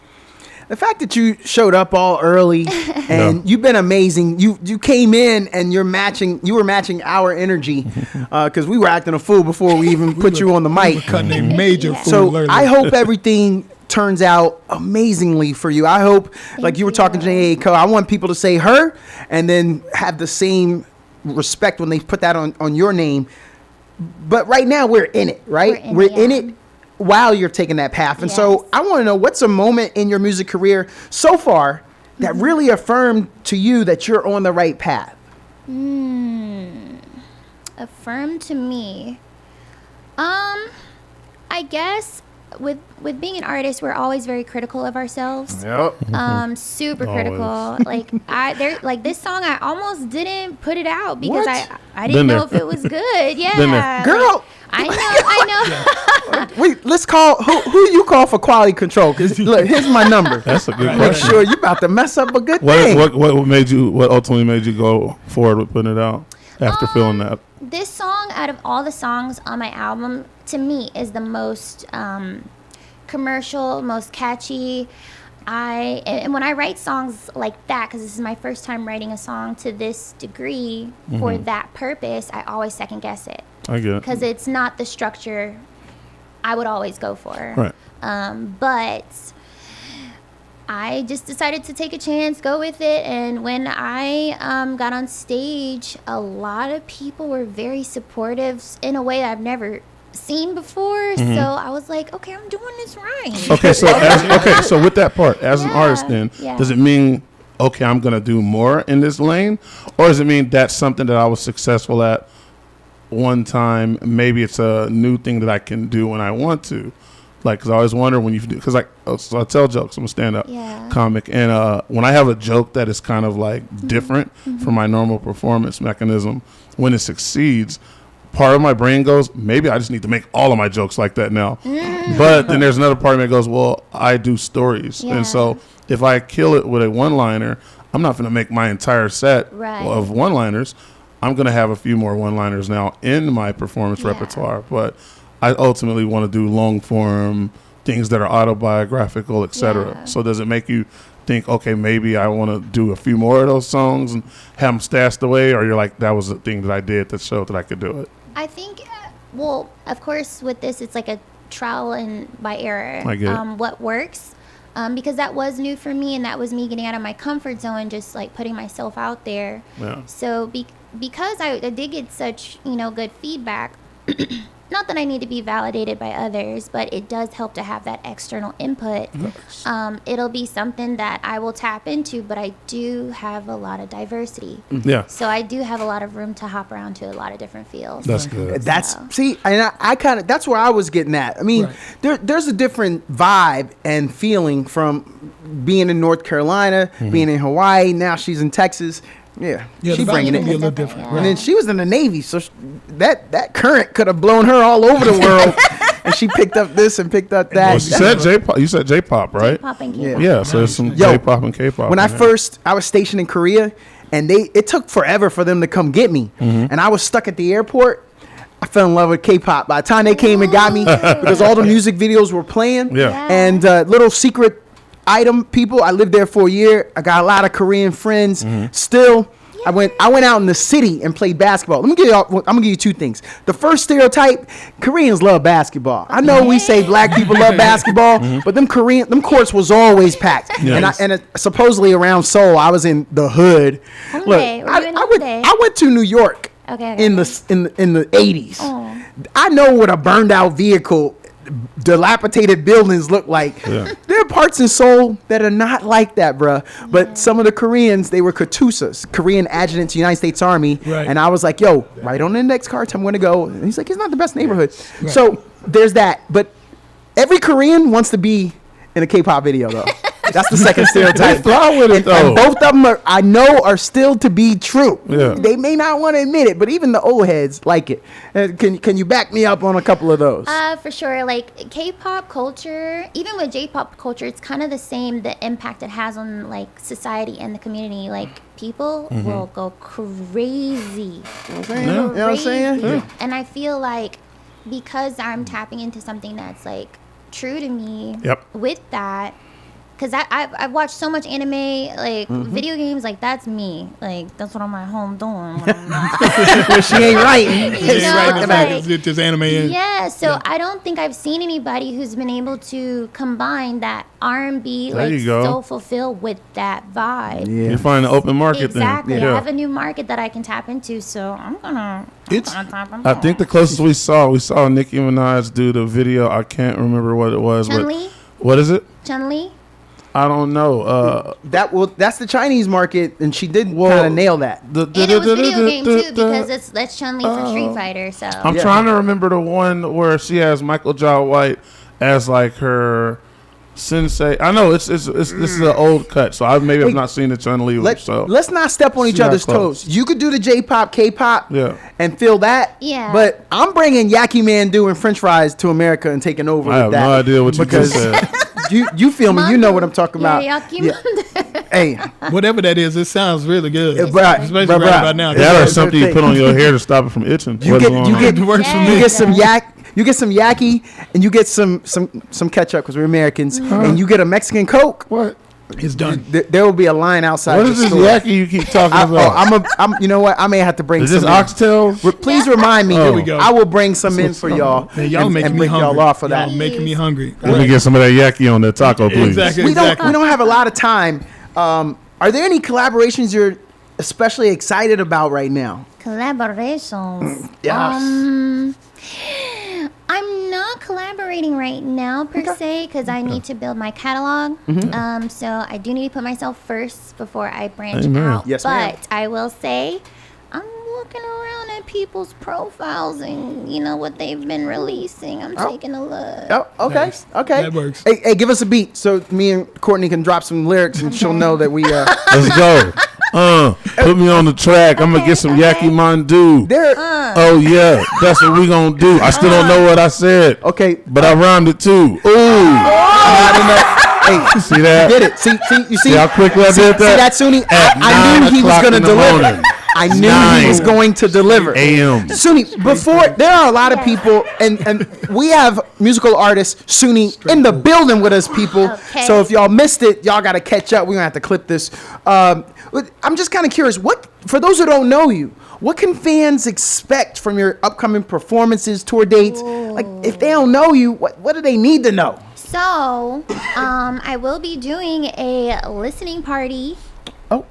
The fact that you showed up all early and you've been amazing. You came in and you were matching our energy because we were acting a fool before we even put you on the mic. We were cutting a major fool So early. I hope everything turns out amazingly for you. I hope, like you were talking to J.A. Co., I want people to say her and then have the same respect when they put that on your name. But right now we're in it, right? We're in it while you're taking that path. And so I want to know, what's a moment in your music career so far that really affirmed to you that you're on the right path? Affirmed to me. I guess with being an artist, we're always very critical of ourselves. Yep. Super critical. Like this song, I almost didn't put it out because I didn't know if it was good. Yeah. Girl. I know. Wait, let's call who you call for quality control? Because look, here's my number. That's a good Make question. sure you about to mess up a good thing. What ultimately made you go forward with putting it out after feeling that? This song, out of all the songs on my album, to me is the most commercial, most catchy. And when I write songs like that, because this is my first time writing a song to this degree for that purpose, I always second guess it. I get it. Because it's not the structure I would always go for. Right. But I just decided to take a chance, go with it. And when I got on stage, a lot of people were very supportive in a way I've never seen before. So I was like, okay, I'm doing this right. Okay, so with that part, as an artist then, does it mean, okay, I'm going to do more in this lane? Or does it mean that's something that I was successful at one time? Maybe it's a new thing that I can do when I want to. Like, because I always wonder when you do, because so I tell jokes. I'm a stand-up comic. And when I have a joke that is kind of like different from my normal performance mechanism, when it succeeds, part of my brain goes, maybe I just need to make all of my jokes like that now. But then there's another part of me that goes, well, I do stories. And so if I kill it with a one-liner, I'm not going to make my entire set of one-liners. I'm going to have a few more one-liners now in my performance repertoire. But I ultimately want to do long-form things that are autobiographical, etc. So does it make you think, okay, maybe I want to do a few more of those songs and have them stashed away? Or you're like, that was the thing that I did that showed that I could do it? I think, well, of course, with this, it's like a trial and by error. I get it. What works. Because that was new for me, and that was me getting out of my comfort zone, just like putting myself out there. Yeah. So because I did get such, good feedback, not that I need to be validated by others, but it does help to have that external input. It'll be something that I will tap into, but I do have a lot of diversity. Yeah. So I do have a lot of room to hop around to a lot of different fields. That's good. See, and I kind of, that's where I was getting at. I mean, there's a different vibe and feeling from being in North Carolina, being in Hawaii. Now she's in Texas. Yeah, she bringing it. Be a little different. And then she was in the Navy, so that current could have blown her all over the world. And she picked up this and picked up that. Well, you said J-pop, right? J-pop and K-pop. Yeah, so there's some J-pop and K-pop. When I was stationed in Korea, and it took forever for them to come get me, and I was stuck at the airport. I fell in love with K-pop. By the time they came and got me, because all the music videos were playing, and little secret item people. I lived there for a year. I got a lot of Korean friends. Still, I went out in the city and played basketball. I'm gonna give you two things. The first stereotype: Koreans love basketball. I know we say black people love basketball, but them courts was always packed. And supposedly around Seoul, I was in the hood. Look, I went to New York in the 80s. I know what a burned out vehicle, dilapidated buildings look like. There are parts in Seoul that are not like that, bruh. But some of the Koreans, they were Katusas, Korean adjutants, United States Army. And I was like, yo, right on the index card, I'm going to go. And he's like, it's not the best neighborhood. So there's that. But every Korean wants to be in a K-pop video, though. That's the second stereotype. Fly with it though. And both of them I know are still to be true. Yeah. They may not want to admit it, but even the old heads like it. Can you back me up on a couple of those? For sure. Like K-pop culture, even with J-pop culture, it's kind of the same. The impact it has on like society and the community. Like people will go crazy. You know what I'm saying? Yeah. And I feel like because I'm tapping into something that's like true to me. Yep. With that. Because I've watched so much anime, like video games, like that's me. Like that's what I'm at home doing. When I'm not. She ain't writing. You know, like, It's just anime in. yeah, so I don't think I've seen anybody who's been able to combine that R&B, There like you go. so fulfilled with that vibe. Yeah. You find an open market Exactly. then. I have a new market that I can tap into, so I'm gonna tap into. I think the closest we saw Nicki Minaj do the video. I can't remember what it was. but- Chun-Li? What is it? Chun-Li? I don't know. That's the Chinese market, and she did kind of nail that. And it was video game too, because that's Chun-Li from Street Fighter, so. I'm trying to remember the one where she has Michael Jai White as like her sensei. I know it's this is an old cut, so I maybe have not seen the Chun-Li. Let's not step on each not other's close. toes. You could do the J-pop, K-pop, and feel that. Yeah. But I'm bringing Yaki Mandu and French fries to America and taking over. I have with that no idea what you just said. You feel me? You know what I'm talking about. Teriyaki Hey, Whatever that is, it sounds really good. bruh, Especially bruh, right bruh. about now. That or It's something a you put on your hair to stop it from itching. you get It works for me. you get some you get some yaki, and you get some ketchup because we're Americans, and you get a Mexican Coke. What? It's done. There will be a line outside. What the is this store. yaki you keep talking about? I'm you know what? I may have to bring Is some. this in. oxtails? Please remind me. Here we go. I will bring some in for y'all. Man, y'all and making me break hungry. y'all off for that. Y'all making me hungry. Let me get some of that yaki on that taco, please. Exactly. We don't have a lot of time. Are there any collaborations you're especially excited about right now? Collaborations. Yes. I'm not collaborating right now per se because I need to build my catalog. So I do need to put myself first before I branch out. Yes, but ma'am. I will say I'm looking around at people's profiles and what they've been releasing. I'm taking a look. Oh, okay. Nice. Okay. That works. Hey, give us a beat so me and Courtney can drop some lyrics and she'll know that we Let's go. Put me on the track. I'm gonna get some yaki mandu. there. Oh yeah, that's what we gonna do. I still don't know what I said. Okay. But I rhymed it too. Ooh. Hey, See that? get it. See, you see. See how quickly I See did that? See that, Suni? At I knew 9 he was o'clock going to in the deliver. morning. I knew he was 9 going to deliver. a.m. Suni, before there are a lot of people, and we have musical artist Suni in the building with us, people. Okay. So if y'all missed it, y'all got to catch up. We're gonna have to clip this. I'm just kind of curious. What, for those who don't know you, what can fans expect from your upcoming performances, tour dates? Like, if they don't know you, what do they need to know? So, I will be doing a listening party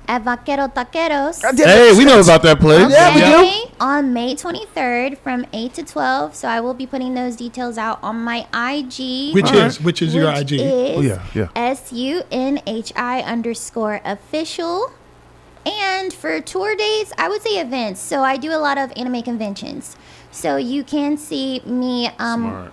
at Vaquero Taqueros. Hey, we know about that place. Yeah, we do. Okay, on May 23rd from 8 to 12. So I will be putting those details out on my IG. Which is your IG? Is yeah. SUNHI_official. And for tour dates, I would say events. So I do a lot of anime conventions. So you can see me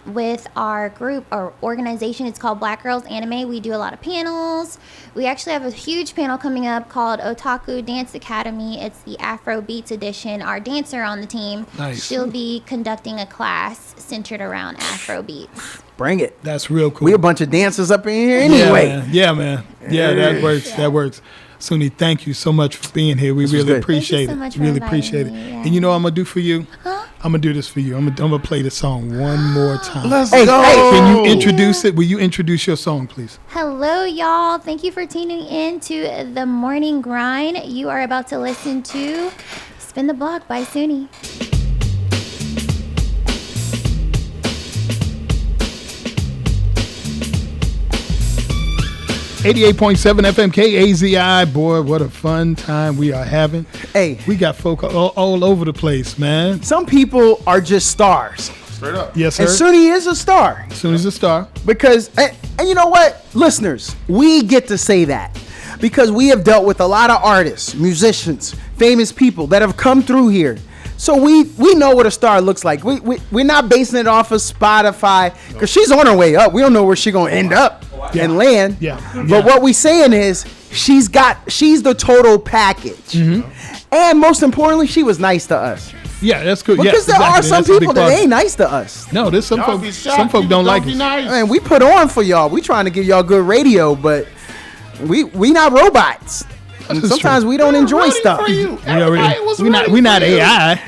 with our group or organization. It's called Black Girls Anime. We do a lot of panels. We actually have a huge panel coming up called Otaku Dance Academy. It's the Afro Beats edition. Our dancer on the team, Nice. she'll be conducting a class centered around Afro Beats. Bring it. That's real cool. We a bunch of dancers up in here anyway. Yeah, man. Yeah, that works. That works. Suni, thank you so much for being here. We really good. appreciate Thank you so it. much for Really inviting appreciate it. me, yeah. And you know what I'm gonna do for you? I'm gonna do this for you. I'm gonna play the song one more time. Let's Hey, go. hey, Can you introduce it? Will you introduce your song, please? Hello, y'all. Thank you for tuning in to The Morning Grind. You are about to listen to Spin the Block by Suni. 88.7 FM KAZI. Boy, what a fun time we are having. Hey. We got folk all over the place, man. Some people are just stars. Straight up. Yes, sir. And Suni is a star. Soon as a star. Because, and you know what? Listeners, we get to say that. Because we have dealt with a lot of artists, musicians, famous people that have come through here. So we know what a star looks like. We're not basing it off of Spotify. Because she's on her way up. We don't know where she's going to end up. and land. Yeah. But what we saying is she's the total package. And most importantly, she was nice to us. Yeah, that's good. Because there are some people that ain't nice to us. No, there's some folk don't like it. Nice. Man, we put on for y'all. We trying to give y'all good radio, but we not robots. And sometimes we don't enjoy stuff. We not AI.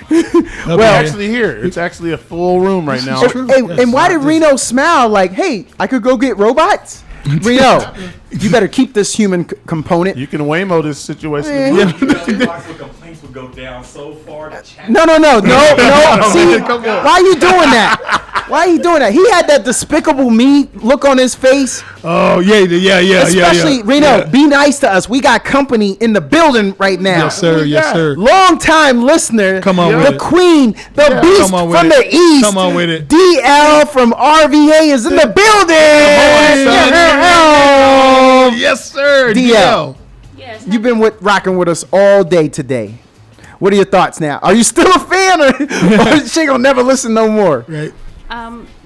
Well, Actually here. It's actually a full room right now. And why did Reno smile like, hey, I could go get robots? Reno, you better keep this human component. You can Waymo this situation. Inbox with complaints would go down so far. No. See, why are you doing that? Why are you doing that? He had that despicable me look on his face. Oh, yeah. Especially, Reno, be nice to us. We got company in the building right now. Yes, sir. Yes, sir. Long time listener. Come on with the it. queen, the beast Come on with from it. the east. Come on with it. DL from RVA is in the building. Oh, yes, sir. DL. Yes. You've been rocking with us all day today. What are your thoughts now? Are you still a fan, or she gonna never listen no more? Right.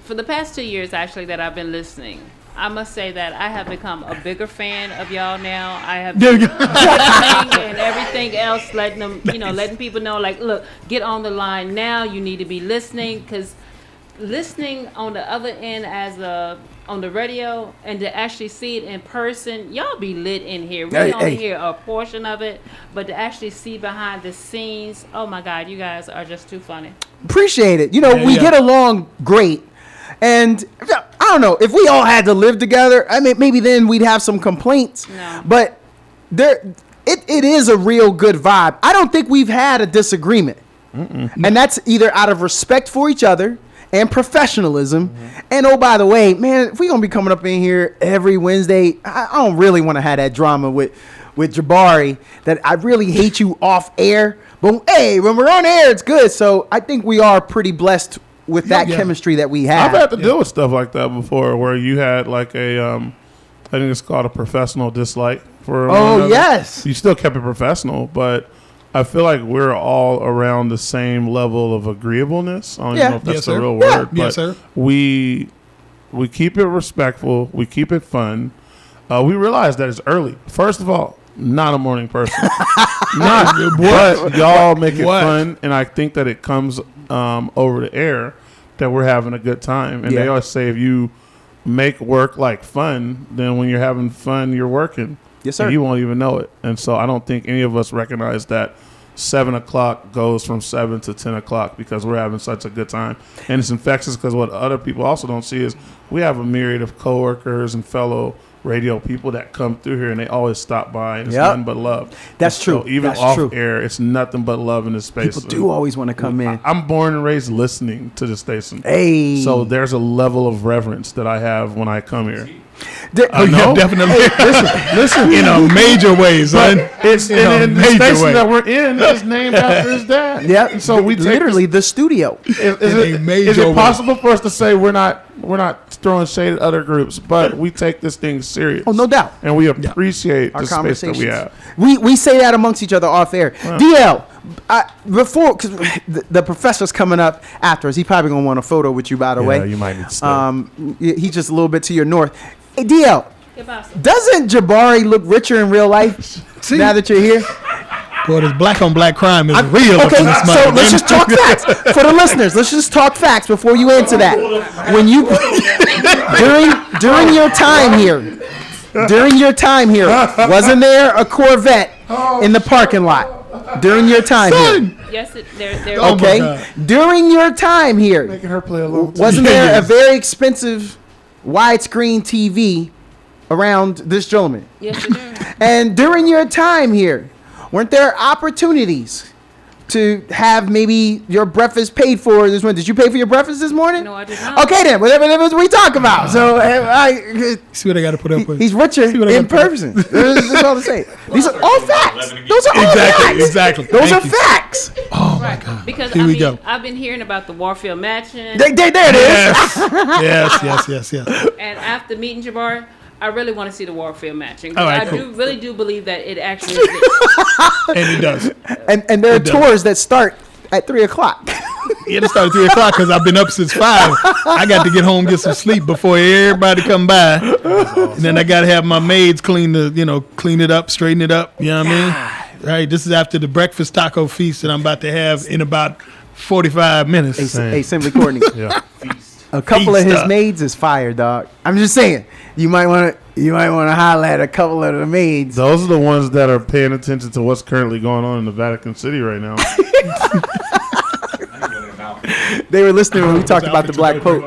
For the past 2 years, actually, that I've been listening, I must say that I have become a bigger fan of y'all now. I have been listening and everything else, letting people know, like, look, get on the line now. You need to be listening, because listening on the other end on the radio and to actually see it in person, y'all be lit in here. We only hear a portion of it, but to actually see behind the scenes, oh my God, you guys are just too funny. Appreciate it. We get along great. And I don't know, if we all had to live together, I mean, maybe then we'd have some complaints. No. But it is a real good vibe. I don't think we've had a disagreement. And that's either out of respect for each other and professionalism. And oh, by the way, man, if we're going to be coming up in here every Wednesday, I don't really want to have that drama with Jabari, that I really hate you off air. But hey, when we're on air, it's good. So I think we are pretty blessed with that chemistry that we have. I've had to deal with stuff like that before, where you had like I think it's called a professional dislike for one another. Yes. You still kept it professional, but I feel like we're all around the same level of agreeableness. I don't even know if that's the real word, but sir. we keep it respectful. We keep it fun. We realize that it's early. First of all, not a morning person. But y'all make it fun, and I think that it comes over the air that we're having a good time. And they always say if you make work like fun, then when you're having fun, you're working. Yes, sir. And you won't even know it. And so I don't think any of us recognize that 7 o'clock goes from 7 to 10 o'clock because we're having such a good time. And it's infectious because what other people also don't see is we have a myriad of coworkers and fellow radio people that come through here, and they always stop by, and it's nothing but love. That's true. So even off air, it's nothing but love in this space. People do always want to come in. I'm born and raised listening to the station. Hey. So there's a level of reverence that I have when I come here. Definitely. Listen, in major ways, son. It's in the station that we're in is named after his dad. Yeah. And so we take literally the studio. Is it possible for us to say we're not throwing shade at other groups, but we take this thing serious? Oh, no doubt. And we appreciate our the space that we have. We say that amongst each other off air. DL, before, because the professor's coming up after us, he's probably gonna want a photo with you. By the way, you might need to stay. He's just a little bit to your north. Hey, DL, Goodbye. doesn't Jabari look richer in real life? Now that you're here. Boy, this black on black crime is real. Okay, so let's just talk facts for the listeners. Let's just talk facts before you answer that. When you during your time here, wasn't there a Corvette in the parking lot during your time here? Yes, there. Okay, during your time here, Making her play along. wasn't there a very expensive widescreen TV around this gentleman? Yes, there. And during your time here, weren't there opportunities to have maybe your breakfast paid for this morning? Did you pay for your breakfast this morning? No, I did not. Okay, then. Whatever it was we talk about. So See what I got to put up with. he's richer in person. That's all to say. These are all facts. Those are all facts. Exactly. Those are facts. Oh my God. Because Here we go. I've been hearing about the Warfield matching, There it is. Yes. and after meeting Jabari, I really want to see the Warfield matching. All right, I cool. really do believe that it actually exists. And it does. And there are tours that start at 3 o'clock. You had to start at 3 o'clock because I've been up since 5. I got to get home, get some sleep before everybody come by. And then I got to have my maids clean it up, straighten it up. You know what I mean? Right. This is after the breakfast taco feast that I'm about to have in about 45 minutes. Hey, Simply Courtney. Yeah. A couple of his maids is fire, dog. I'm just saying. You might want to holler at a couple of the maids. Those are the ones that are paying attention to what's currently going on in the Vatican City right now. They were listening when we talked about the Black Pope.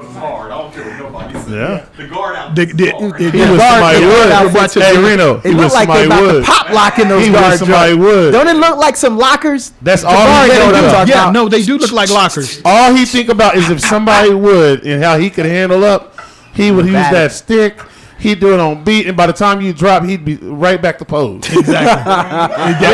Yeah. The guard out. He was somebody would. Hey, Reno. It looked like they about to pop lock in those guards. Somebody would. Don't it look like some lockers? That's all he know what I'm talking Yeah, about. no, they do look like lockers. All he think about is if somebody would and how he could handle up, he would use that stick. He'd do it on beat, and by the time you drop, he'd be right back to pose. Exactly.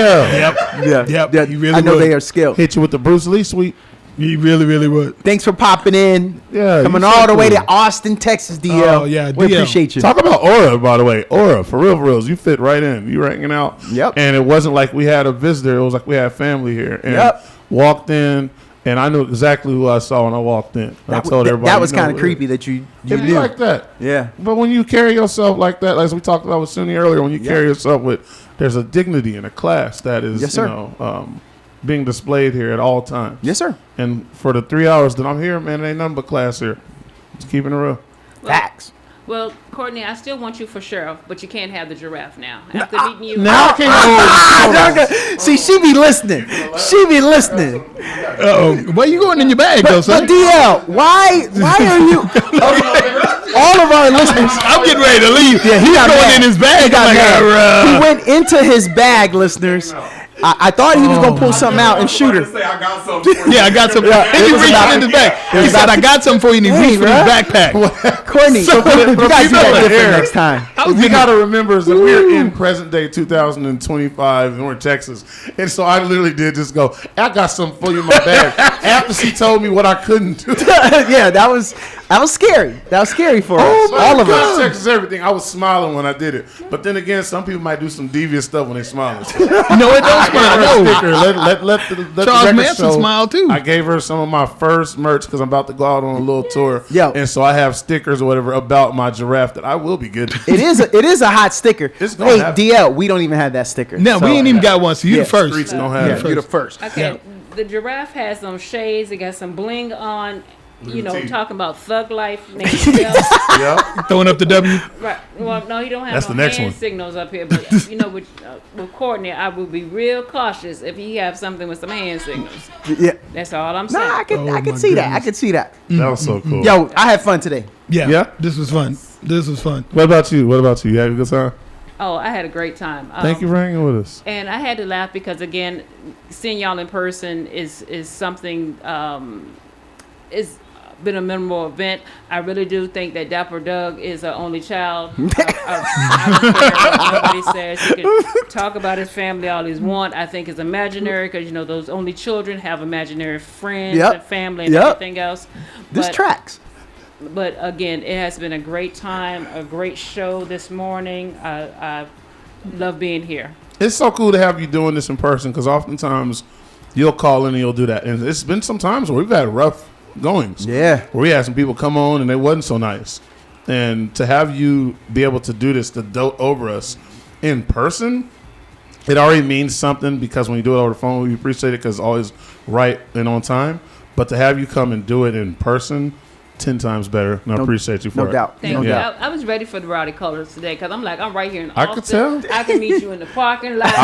Yep. He really I know would. they are skilled. Hit you with the Bruce Lee sweep. He really, really would. Thanks for popping in. Yeah, Coming you all so the way cool. to Austin, Texas, DL. Oh, yeah, We DL. appreciate you. Talk about Aura, by the way. Aura, for reals. You fit right in. You were hanging out. Yep. And it wasn't like we had a visitor. It was like we had family here. And Yep. walked in, and I knew exactly who I saw when I walked in. I told everybody. That was you know, kind of creepy that you It'd be knew. like that. Yeah. But when you carry yourself like that, as we talked about with Sunni earlier, when you carry yourself with, there's a dignity and a class that is, Yes, sir. being displayed here at all times. Yes, sir. And for the 3 hours that I'm here, man, it ain't nothing but class here. Just keeping it real. Facts. Well, Courtney, I still want you for sheriff, but you can't have the giraffe now. After meeting you, Now I can't. See, she be listening. Where you going in your bag, though, But son? DL, why are you? All of our listeners. I'm getting ready to leave. Yeah, he got going mad. in his bag. He got I'm like, mad. He went into his bag, listeners. I thought he was gonna pull something out and shoot her. Say I got something for you. Yeah, I got some. Yeah, He it was reached about- in his bag. it was He said, about- I got something for you, and he Hey, reached for his bruh. backpack. Courtney, you guys do that different next time. We got to remember is that we're in present day 2025 and we're in Texas. And so I literally did just go, I got something for you in my bag. After she told me what I couldn't do. Yeah, that was scary. That was scary for us, all of us. Texas, everything. I was smiling when I did it. But then again, some people might do some devious stuff when they smiling. No, it don't smile. No. Sticker. Let the Charles record Manson show. smiled, too. I gave her some of my first merch because I'm about to go out on a little tour. Yo. And so I have stickers or whatever about my giraffe that I will be getting. It is a hot sticker. It's gonna Hey, happen. DL, we don't even have that sticker. No, we ain't even got one, so you Yeah, the first. Streets don't have it. You're the first. okay, the giraffe has some shades. It got some bling on. You know, teeth. talking about thug life. Yeah. Throwing up the W. Right. Well, no, he don't have That's no the next hand one. signals up here. But you know, with Courtney, I would be real cautious if he have something with some hand signals. Yeah. That's all I'm saying. Nah, I Oh, can my see that. I goodness. can see that. That was so cool. Yo, I had fun today. Yeah. Yeah? This was fun. This was fun. What about you? You had a good time? Oh, I had a great time. Thank you for hanging with us. And I had to laugh because again, seeing y'all in person is something is been a memorable event. I really do think that Dapper Doug is our only child. I don't care what nobody says. He can talk about his family all he's want. I think it's imaginary because, you know, those only children have imaginary friends Yep. and family and Yep. everything else. This tracks. But again, it has been a great time, a great show this morning. I love being here. It's so cool to have you doing this in person because oftentimes you'll call in and you'll do that. And it's been some times where we've had rough goings. Yeah. Where we had some people come on and they wasn't so nice. And to have you be able to do this, to dote over us in person, it already means something because when you do it over the phone, we appreciate it because it's always right and on time. But to have you come and do it in person, 10 times better. And I appreciate you for it. No doubt. Thank No you. doubt. I was ready for the rowdy colors today because I'm like, I'm right here in I Austin. could tell. I can meet you in the parking lot. You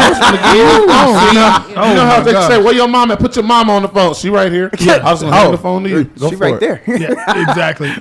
know how my they God. say, "Where your mama? At? Put your mama on the phone. She right here." I was gonna hand the phone to you. Go She for right it. there. Yeah, exactly.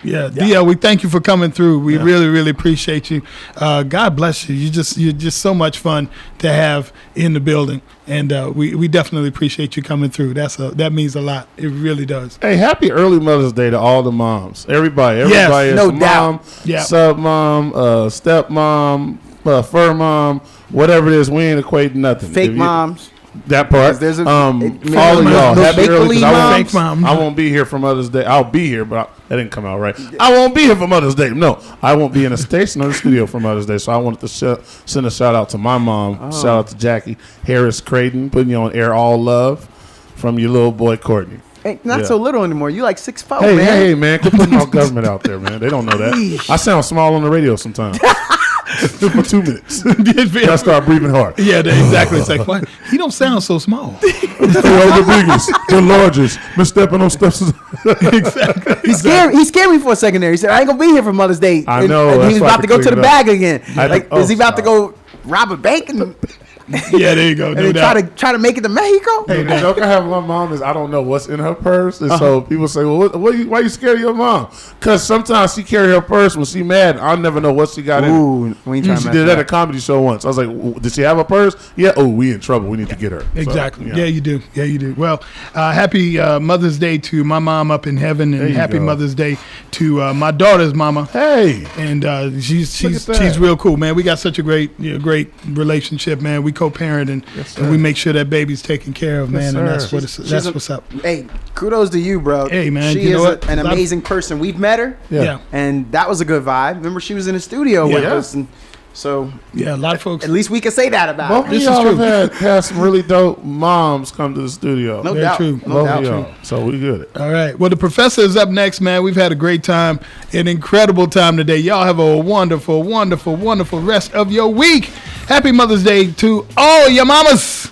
Yeah, DL, we thank you for coming through. We really, really appreciate you. God bless you. You're just so much fun to have in the building, and we definitely appreciate you coming through. That means a lot. It really does. Hey, happy early Mother's Day to all the moms. Everybody Yes, is no a doubt. mom, Yeah. sub mom, step mom, fur mom, whatever it is. We ain't equating nothing. Fake If you- moms. That part. There's a- all maybe of y'all. no Happy early. make-believe 'cause moms. Fake moms. I won't be here for Mother's Day. I'll be here, but that didn't come out right. I won't be here for Mother's Day. No, I won't be in the station or the studio for Mother's Day. So I wanted to send a shout out to my mom. Oh. Shout out to Jackie Harris Creighton, putting you on air. All love from your little boy Courtney. Ain't not so little anymore. You like 6'4", Hey, man. hey, man, quit putting our government out there, man. They don't know that. I sound small on the radio sometimes. For 2 minutes. I start breathing hard. Yeah, exactly. It's like, what? He don't sound so small. The biggest, the largest, been stepping on steps. Exactly. He scared me for a second there. He said, I ain't going to be here for Mother's Day. I know. And he was that's why about to go to the clean it bag up. again. Is he about to go rob a bank and Yeah, there you go. No then doubt. try to make it to Mexico? Hey, the joke I have with my mom is I don't know what's in her purse, and so people say, "Well, why you scared of your mom?" Because sometimes she carry her purse when she mad. I'll never know what she got in. Ooh, we ain't trying to She mess did with that at a comedy show once. I was like, "Did she have a purse?" Yeah. Oh, we in trouble. We need to get her. Exactly. So, Yeah, you do. Yeah, you do. Well, happy Mother's Day to my mom up in heaven, There and you happy go. Mother's Day to my daughter's mama. Hey. And she's Look at that. she's real cool, man. We got such a great relationship, man. We co-parent and we make sure that baby's taken care of, man. Yes, And that's sir. that's what's up. Hey, kudos to you, bro. Hey, man, She you know is what? an amazing person. We've met her. Yeah. And that was a good vibe. Remember, she was in the studio with Yeah. us. And so Yeah, a lot of folks. at least we can say that about Both her. of This is y'all true. have had some really dope moms come to the studio. No Very doubt. true. No Both doubt. of y'all. So we good. All right. Well, the professor is up next, man. We've had a great time, an incredible time today. Y'all have a wonderful, wonderful, wonderful rest of your week. Happy Mother's Day to all your mamas.